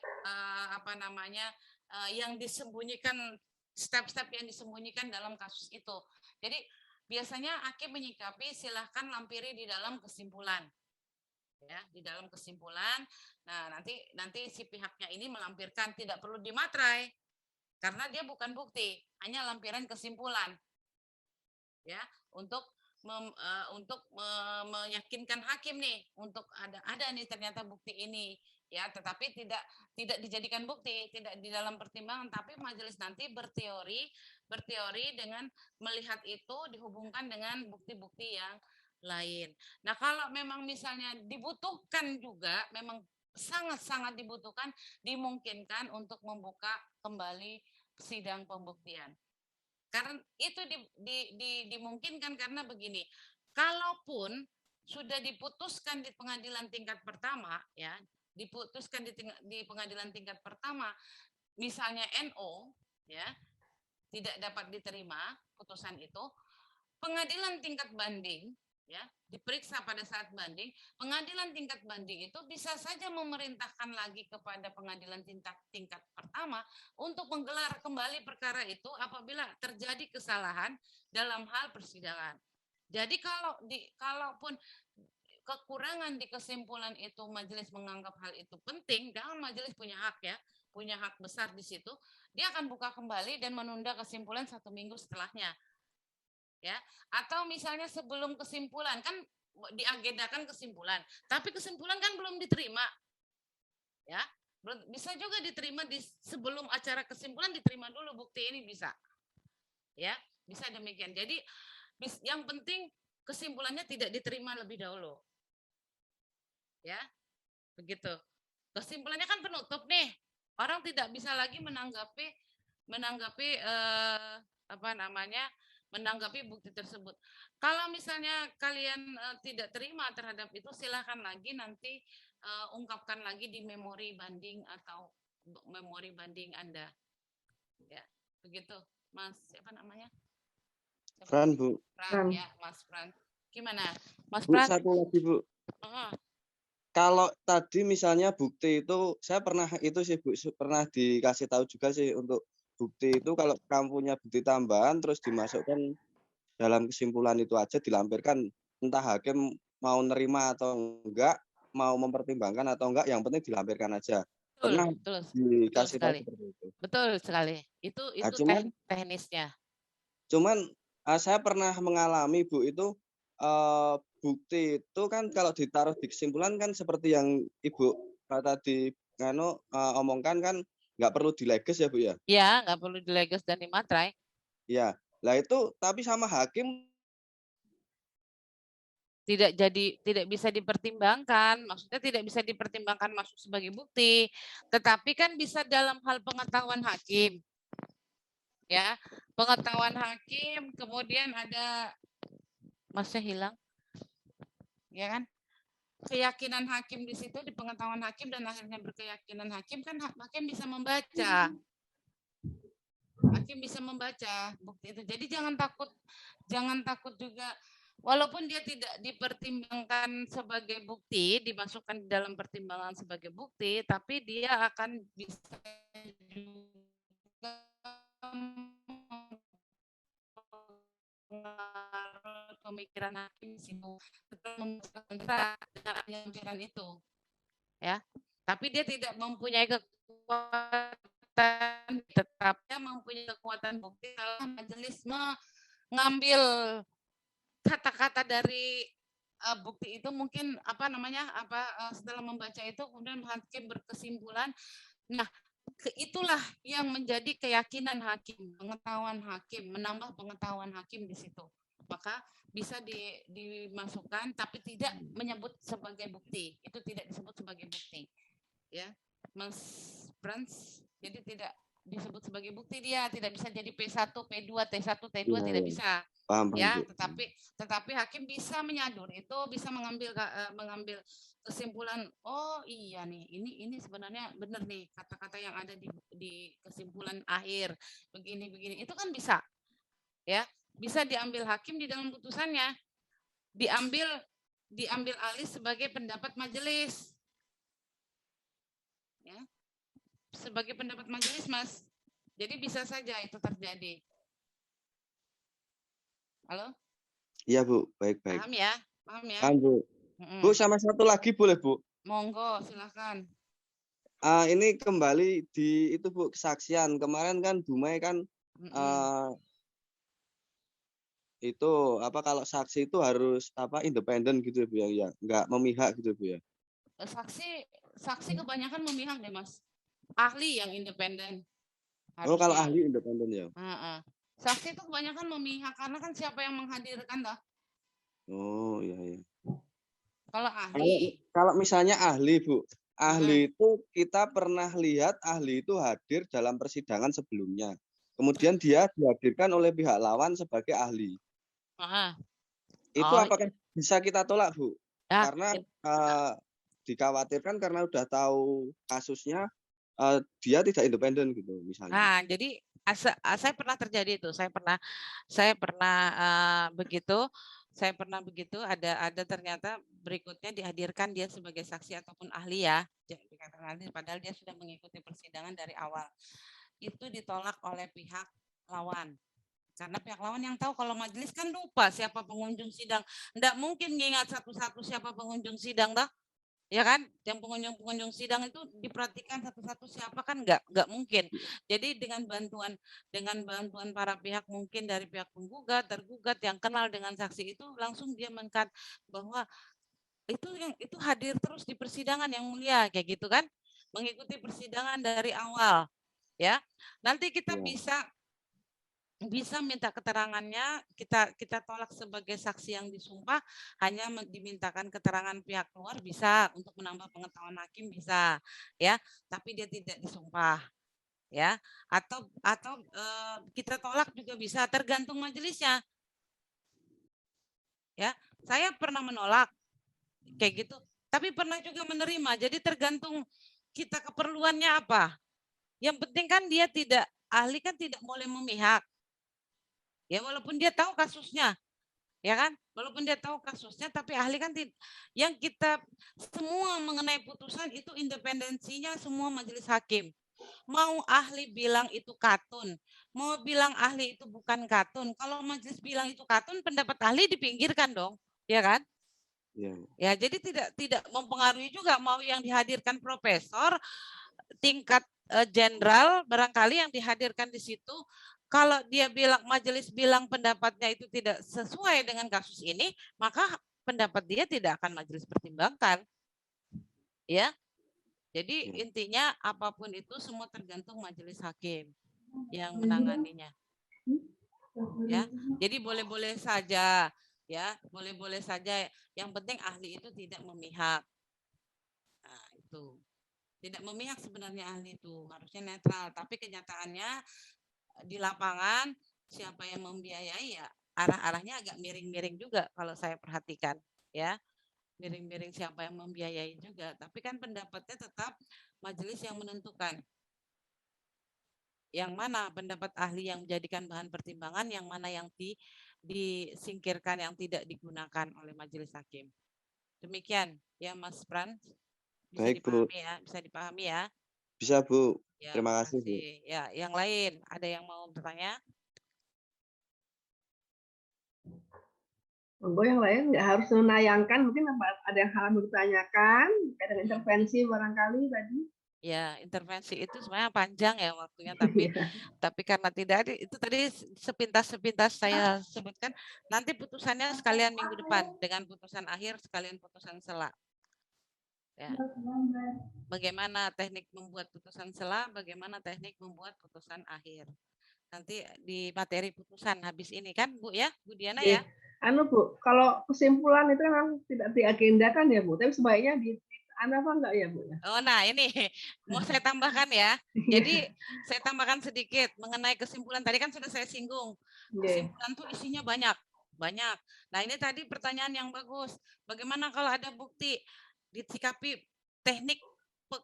yang disembunyikan, step-step yang disembunyikan dalam kasus itu. Jadi biasanya hakim menyikapi silahkan lampiri di dalam kesimpulan. Ya, di dalam kesimpulan. Nah, nanti si pihaknya ini melampirkan, tidak perlu dimatrai. Karena dia bukan bukti, hanya lampiran kesimpulan. Ya, untuk meyakinkan hakim nih, untuk ada nih ternyata bukti ini, ya, tetapi tidak dijadikan bukti, tidak di dalam pertimbangan, tapi majelis nanti berteori dengan melihat itu dihubungkan dengan bukti-bukti yang lain. Nah, kalau memang misalnya dibutuhkan juga, memang sangat-sangat dibutuhkan, dimungkinkan untuk membuka kembali sidang pembuktian. Karena itu dimungkinkan karena begini, kalaupun sudah diputuskan di pengadilan tingkat pertama, ya, diputuskan di pengadilan tingkat pertama, misalnya NO, ya, tidak dapat diterima putusan itu, pengadilan tingkat banding, ya, diperiksa pada saat banding, pengadilan tingkat banding itu bisa saja memerintahkan lagi kepada pengadilan tingkat pertama untuk menggelar kembali perkara itu apabila terjadi kesalahan dalam hal persidangan. Jadi kalaupun kekurangan di kesimpulan itu majelis menganggap hal itu penting, dan majelis punya hak ya, punya hak besar di situ, dia akan buka kembali dan menunda kesimpulan 1 minggu setelahnya. Ya, atau misalnya sebelum kesimpulan, kan diagendakan kesimpulan, tapi kesimpulan kan belum diterima, ya, bisa juga diterima sebelum acara kesimpulan, diterima dulu bukti ini, bisa, ya, bisa demikian. Jadi yang penting kesimpulannya tidak diterima lebih dahulu, ya, begitu. Kesimpulannya kan penutup nih, orang tidak bisa lagi menanggapi menanggapi apa namanya, menanggapi bukti tersebut. Kalau misalnya kalian tidak terima terhadap itu, silakan lagi nanti ungkapkan lagi di memori banding atau memori banding Anda. Ya, begitu. Mas, siapa namanya? Fran, Bu. Fran, ya, Mas Fran. Gimana? Mas Bu, Fran? satu lagi, Bu. Kalau tadi misalnya bukti itu, saya pernah itu sih, Bu, pernah dikasih tahu juga sih untuk bukti itu kalau kamu punya bukti tambahan terus dimasukkan dalam kesimpulan itu aja dilampirkan, entah hakim mau nerima atau enggak, mau mempertimbangkan atau enggak, yang penting dilampirkan aja. Pernah dikasih tahu seperti itu. Betul sekali. Itu teknisnya. Cuman saya pernah mengalami, Bu, itu bukti itu kan kalau ditaruh di kesimpulan kan seperti yang Ibu tadi omongkan kan nggak perlu dileges ya, Bu ya? Iya, nggak perlu dileges dan dimatrai. Iya. Lah itu tapi sama hakim tidak bisa dipertimbangkan, maksudnya tidak bisa dipertimbangkan masuk sebagai bukti, tetapi kan bisa dalam hal pengetahuan hakim, ya, pengetahuan hakim, kemudian ada masnya hilang, ya kan, keyakinan hakim di situ, di pengetahuan hakim, dan akhirnya berkeyakinan hakim, kan hakim bisa membaca. Hakim bisa membaca bukti itu. Jadi jangan takut juga. Walaupun dia tidak dipertimbangkan sebagai bukti, dimasukkan di dalam pertimbangan sebagai bukti, tapi dia akan bisa juga mempengaruhi pemikiran hakim situ, dengan itu, ya. Tapi dia tidak mempunyai kekuatan, tetapnya mempunyai kekuatan bukti kalau majelis mengambil kata-kata dari bukti itu, mungkin setelah membaca itu kemudian hakim berkesimpulan. Nah, itulah yang menjadi keyakinan hakim, pengetahuan hakim, menambah pengetahuan hakim di situ. Maka bisa dimasukkan tapi tidak menyebut sebagai bukti. Itu tidak disebut sebagai bukti. Ya, Mas Frans, jadi tidak disebut sebagai bukti, dia tidak bisa jadi P1, P2, T1, T2 tidak bisa. Paham, ya, tetapi hakim bisa menyadur itu, bisa mengambil kesimpulan, oh iya nih, ini sebenarnya benar nih kata-kata yang ada di kesimpulan akhir, begini, itu kan bisa, ya, bisa diambil hakim di dalam putusannya, diambil alih sebagai pendapat majelis, ya, sebagai pendapat majelis, Mas. Jadi bisa saja itu terjadi. Halo? Iya, Bu, baik-baik. Paham ya? Paham, Bu. Bu, sama satu lagi boleh, Bu? Monggo, silakan. Ini kembali di itu, Bu, kesaksian. Kemarin kan Bu Mai kan itu kalau saksi itu harus independen gitu, Bu, ya, nggak memihak gitu, Bu ya. Saksi kebanyakan memihak deh, Mas. Ahli yang independen. Oh, kalau ahli independen ya. Saksi itu kebanyakan memihak karena kan siapa yang menghadirkan dah. Oh, iya. Kalau ahli. Kalau misalnya ahli, Bu, ahli itu kita pernah lihat ahli itu hadir dalam persidangan sebelumnya. Kemudian dia dihadirkan oleh pihak lawan sebagai ahli. Itu apakah bisa kita tolak, Bu? Karena dikhawatirkan karena udah tahu kasusnya, dia tidak independen gitu misalnya. Nah, jadi saya pernah terjadi itu, saya pernah begitu, ada ternyata berikutnya dihadirkan dia sebagai saksi ataupun ahli, ya, padahal dia sudah mengikuti persidangan dari awal. Itu ditolak oleh pihak lawan. Karena pihak lawan yang tahu, kalau majelis kan lupa siapa pengunjung sidang. Nggak mungkin ngingat satu-satu siapa pengunjung sidang, dah. Ya kan, yang pengunjung sidang itu diperhatikan satu-satu siapa, kan nggak mungkin. Jadi dengan bantuan para pihak, mungkin dari pihak penggugat, tergugat yang kenal dengan saksi itu, langsung dia mengkat bahwa itu hadir terus di persidangan yang mulia, kayak gitu kan, mengikuti persidangan dari awal, ya. Nanti kita bisa minta keterangannya, kita tolak sebagai saksi yang disumpah, hanya dimintakan keterangan pihak luar bisa, untuk menambah pengetahuan hakim bisa, ya, tapi dia tidak disumpah, ya, atau kita tolak juga bisa, tergantung majelisnya. Ya, saya pernah menolak kayak gitu, tapi pernah juga menerima. Jadi tergantung kita keperluannya apa. Yang penting kan dia tidak, ahli kan tidak boleh memihak. Ya walaupun dia tahu kasusnya, ya kan? Walaupun dia tahu kasusnya, tapi ahli kan yang kita semua mengenai putusan itu independensinya semua majelis hakim. Mau ahli bilang itu katun, mau bilang ahli itu bukan katun. Kalau majelis bilang itu katun, pendapat ahli dipinggirkan dong, ya kan? Ya, jadi tidak mempengaruhi juga mau yang dihadirkan profesor tingkat jenderal barangkali yang dihadirkan di situ. Kalau dia bilang, majelis bilang pendapatnya itu tidak sesuai dengan kasus ini, maka pendapat dia tidak akan majelis pertimbangkan. Ya. Jadi intinya apapun itu semua tergantung majelis hakim yang menanganinya. Ya. Jadi boleh-boleh saja, ya, boleh-boleh saja. Yang penting ahli itu tidak memihak. Nah, itu. Tidak memihak sebenarnya ahli itu, harusnya netral, tapi kenyataannya di lapangan siapa yang membiayai ya arah-arahnya agak miring-miring juga kalau saya perhatikan, ya. Miring-miring siapa yang membiayai juga, tapi kan pendapatnya tetap majelis yang menentukan. Yang mana pendapat ahli yang menjadikan bahan pertimbangan, yang mana yang disingkirkan, yang tidak digunakan oleh majelis hakim. Demikian ya Mas Pran. Bisa Baik, Bu. dipahami ya, bisa dipahami ya. Bisa, Bu. Ya, Terima kasih, Bu. Ya, yang lain ada yang mau bertanya? Monggo yang lain nggak harus menayangkan, mungkin ada yang hal mau ditanyakan, ada intervensi barangkali tadi. Ya, intervensi itu sebenarnya panjang ya waktunya, tapi karena tidak ada, itu tadi sepintas-sepintas saya sebutkan, nanti putusannya sekalian minggu depan dengan putusan akhir sekalian putusan sela. Ya. Bagaimana teknik membuat putusan sela, bagaimana teknik membuat putusan akhir. Nanti di materi putusan habis ini kan Bu ya, Bu Diana ya. Bu, kalau kesimpulan itu memang tidak diagendakan ya Bu, tapi sebaiknya apa enggak ya Bu? Oh, nah ini mau saya tambahkan ya. Jadi saya tambahkan sedikit mengenai kesimpulan tadi kan sudah saya singgung. Kesimpulan tuh isinya banyak. Nah ini tadi pertanyaan yang bagus. Bagaimana kalau ada bukti disikapi teknik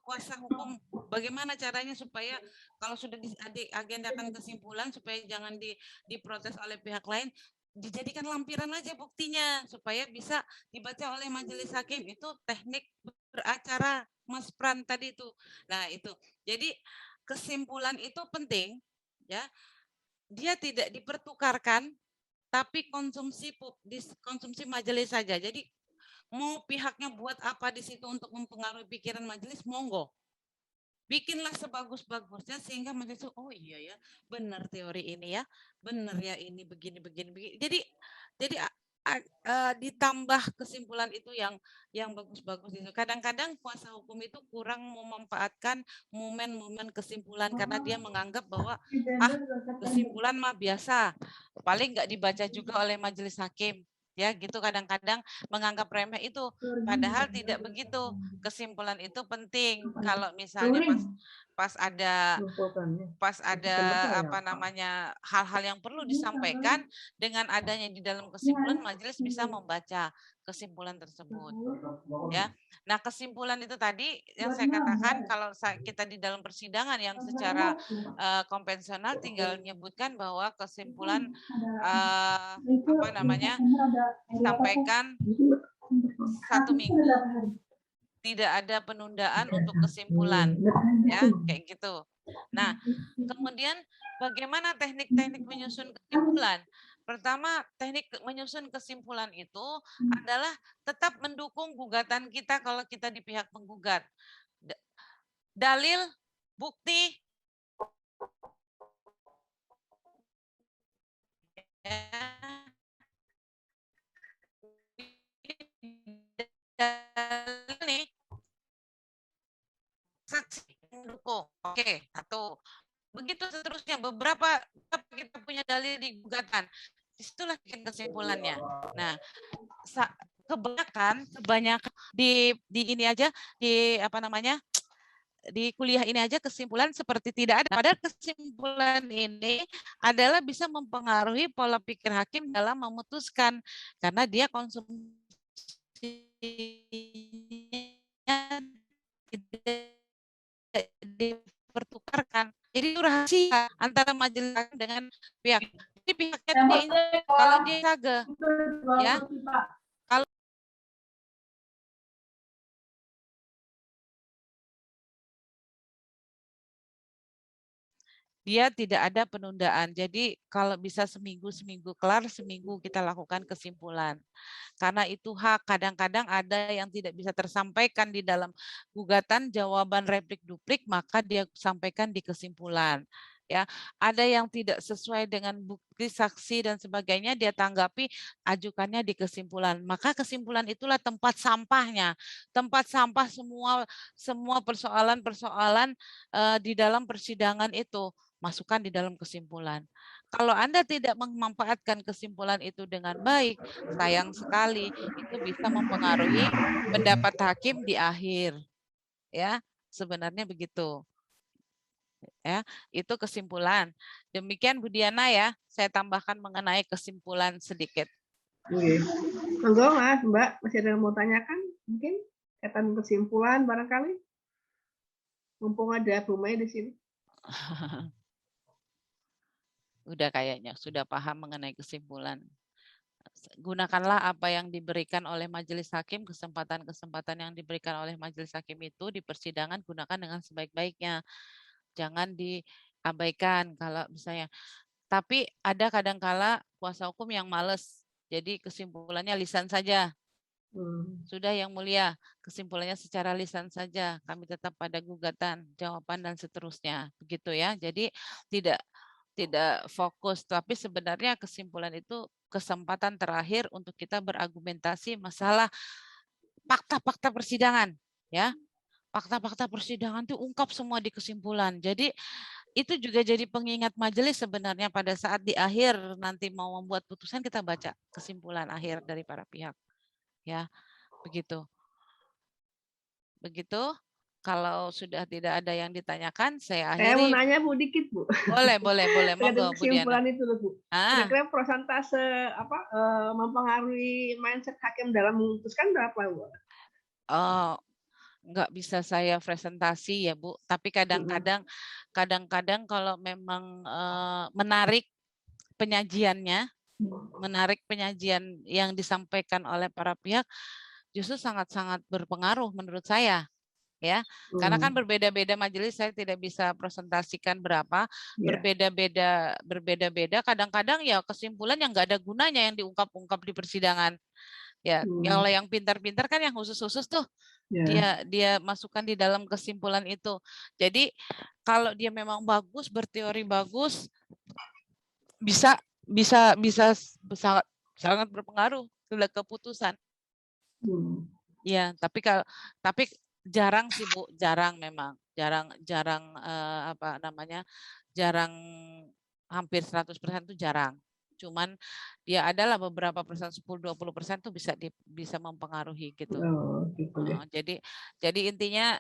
kuasa hukum, bagaimana caranya supaya kalau sudah diagendakan kesimpulan supaya jangan diprotes oleh pihak lain, dijadikan lampiran aja buktinya supaya bisa dibaca oleh majelis hakim. Itu teknik beracara Mas Pran tadi itu. Nah itu, jadi kesimpulan itu penting ya, dia tidak dipertukarkan tapi konsumsi majelis saja. Jadi mau pihaknya buat apa di situ untuk mempengaruhi pikiran majelis, monggo. Bikinlah sebagus-bagusnya sehingga majelis, oh iya ya, benar teori ini ya, benar ya ini begini. Jadi ditambah kesimpulan itu yang bagus-bagus itu. Kadang-kadang kuasa hukum itu kurang memanfaatkan momen-momen kesimpulan karena dia menganggap bahwa kesimpulan mah biasa, paling nggak dibaca juga oleh majelis hakim. Ya gitu, kadang-kadang menganggap remeh itu, padahal tidak begitu. Kesimpulan itu penting. Kalau misalnya pas ada apa namanya hal-hal yang perlu disampaikan, dengan adanya di dalam kesimpulan majelis bisa membaca kesimpulan tersebut. Ya. Nah, kesimpulan itu tadi yang saya katakan, kalau kita di dalam persidangan yang secara konvensional tinggal menyebutkan bahwa kesimpulan apa namanya disampaikan 1 minggu. Tidak ada penundaan untuk kesimpulan, ya kayak gitu. Nah, kemudian bagaimana teknik-teknik menyusun kesimpulan? Pertama, teknik menyusun kesimpulan itu adalah tetap mendukung gugatan kita kalau kita di pihak penggugat. Dalil, bukti, nih saksi mendukung. Oke, satu. Begitu seterusnya, beberapa kita punya dalil di gugatan. Disitulah kesimpulannya. Nah, kebanyakan di ini aja, di apa namanya, di kuliah ini aja kesimpulan seperti tidak ada. Padahal kesimpulan ini adalah bisa mempengaruhi pola pikir hakim dalam memutuskan karena dia konsumsinya tidak dipertukarkan. Jadi itu rahasia antara majelis hakim dengan pihak. Jadi pihaknya kalau dia saga, ya. Kalau dia tidak ada penundaan. Jadi kalau bisa seminggu kelar, seminggu kita lakukan kesimpulan. Karena itu hak, kadang-kadang ada yang tidak bisa tersampaikan di dalam gugatan jawaban replik duplik, maka dia sampaikan di kesimpulan. Ya, ada yang tidak sesuai dengan bukti saksi dan sebagainya, dia tanggapi, ajukannya di kesimpulan. Maka kesimpulan itulah tempat sampahnya, tempat sampah semua persoalan-persoalan di dalam persidangan itu, masukkan di dalam kesimpulan. Kalau Anda tidak memanfaatkan kesimpulan itu dengan baik, sayang sekali itu bisa mempengaruhi pendapat hakim di akhir. Ya, sebenarnya begitu. Ya, itu kesimpulan. Demikian Bu Diana ya, saya tambahkan mengenai kesimpulan sedikit. Oke. Monggo Mas, Mbak, masih ada yang mau tanyakan? Mungkin kaitan kesimpulan barangkali? Mumpung ada Bu Mai di sini. Udah kayaknya sudah paham mengenai kesimpulan. Gunakanlah apa yang diberikan oleh majelis hakim, kesempatan-kesempatan yang diberikan oleh majelis hakim itu di persidangan gunakan dengan sebaik-baiknya. Jangan diabaikan kalau misalnya. Tapi ada kadangkala kuasa hukum yang males. Jadi kesimpulannya lisan saja. Sudah Yang Mulia, kesimpulannya secara lisan saja. Kami tetap pada gugatan, jawaban dan seterusnya. Begitu ya. Jadi tidak fokus, tapi sebenarnya kesimpulan itu kesempatan terakhir untuk kita berargumentasi masalah fakta-fakta persidangan, ya. Fakta-fakta persidangan itu ungkap semua di kesimpulan. Jadi itu juga jadi pengingat majelis sebenarnya pada saat di akhir nanti mau membuat putusan, kita baca kesimpulan akhir dari para pihak. Ya, begitu. Begitu. Kalau sudah tidak ada yang ditanyakan, saya akhiri. Saya mau nanya Bu dikit, Bu. Boleh. Monggo, Bu Diana. Kesimpulan itu loh, Bu. Kira-kira persentase mempengaruhi mindset hakim dalam memutuskan berapa, Bu? Oh, nggak bisa saya presentasi ya Bu, tapi kadang-kadang kalau memang menarik penyajian yang disampaikan oleh para pihak, justru sangat-sangat berpengaruh menurut saya. Ya, karena kan berbeda-beda majelis, saya tidak bisa presentasikan berapa, berbeda-beda. Kadang-kadang ya kesimpulan yang nggak ada gunanya yang diungkap-ungkap di persidangan. Ya, kalau yang pintar-pintar kan yang khusus-khusus tuh, dia masukkan di dalam kesimpulan itu. Jadi kalau dia memang bagus, berteori bagus, bisa sangat berpengaruh ke keputusan. Ya, tapi jarang sih Bu, jarang hampir 100% itu jarang. Cuman dia adalah beberapa persen, 10-20% tuh bisa mempengaruhi gitu. Jadi intinya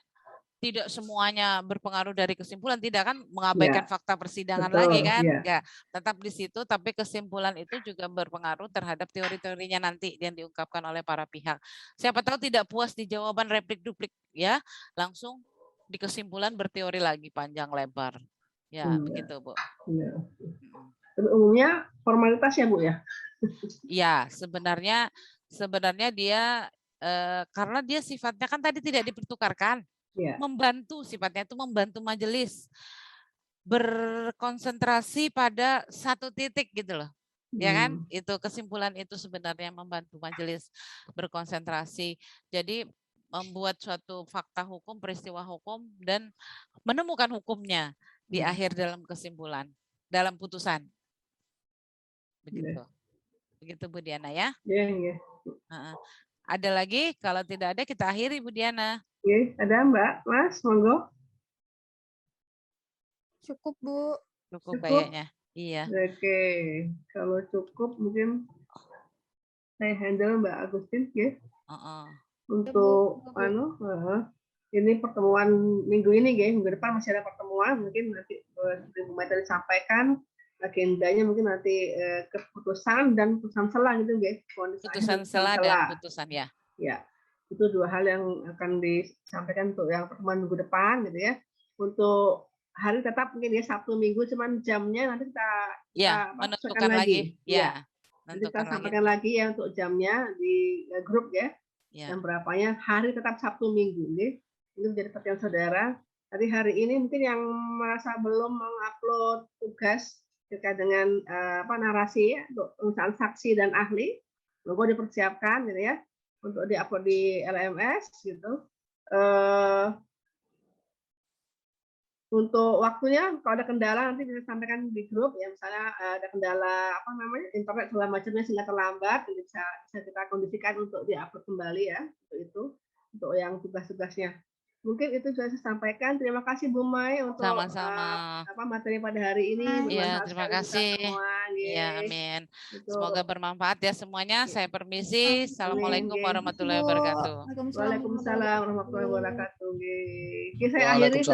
tidak semuanya berpengaruh dari kesimpulan, tidak kan mengabaikan fakta persidangan lagi kan? Enggak, tetap di situ, tapi kesimpulan itu juga berpengaruh terhadap teori-teorinya nanti yang diungkapkan oleh para pihak. Siapa tahu tidak puas di jawaban replik duplik ya, langsung di kesimpulan berteori lagi panjang lebar. Ya, begitu Bu. Umumnya formalitas ya Bu ya? Ya, sebenarnya dia karena dia sifatnya kan tadi tidak dipertukarkan. Membantu, sifatnya itu membantu majelis berkonsentrasi pada satu titik gitu loh. Ya kan? Itu kesimpulan itu sebenarnya membantu majelis berkonsentrasi. Jadi membuat suatu fakta hukum, peristiwa hukum dan menemukan hukumnya di akhir dalam kesimpulan, dalam putusan. Begitu. Begitu Bu Diana ya. Ada lagi? Kalau tidak ada kita akhiri Bu Diana. Ada Mbak, Mas, monggo. Cukup Bu. Cukup kayaknya. Iya. Oke, kalau cukup mungkin saya handle Mbak Agustin ya. Untuk ini pertemuan minggu ini, minggu depan masih ada pertemuan, mungkin nanti Bu Mai tadi sampaikan agendanya mungkin nanti keputusan dan putusan selah gitu, putusan selah dan putusan ya. Ya, itu dua hal yang akan disampaikan untuk yang pertemuan minggu depan gitu ya. Untuk hari tetap mungkin ya Sabtu Minggu, cuman jamnya nanti kita menentukan lagi. Ya. Nanti kita sampaikan lagi ya untuk jamnya di grup ya. Yang berapanya hari tetap Sabtu Minggu nih. Ini menjadi perhatian saudara. Tadi hari ini mungkin yang merasa belum mengupload tugas terkait dengan narasi ya, untuk urusan saksi dan ahli, monggo dipersiapkan gitu ya untuk diupload di LMS gitu. Untuk waktunya kalau ada kendala nanti bisa sampaikan di grup ya, misalnya ada kendala internet segala macamnya sehingga terlambat, bisa kita kondisikan untuk diupload kembali ya untuk yang tugas-tugasnya. Mungkin itu sudah saya sampaikan. Terima kasih Bu Mai untuk materi pada hari ini. Iya, terima kasih. Iya, amin. Semoga bermanfaat ya semuanya. Saya permisi. Assalamualaikum warahmatullahi wabarakatuh. Waalaikumsalam warahmatullahi wabarakatuh. Saya akhiri.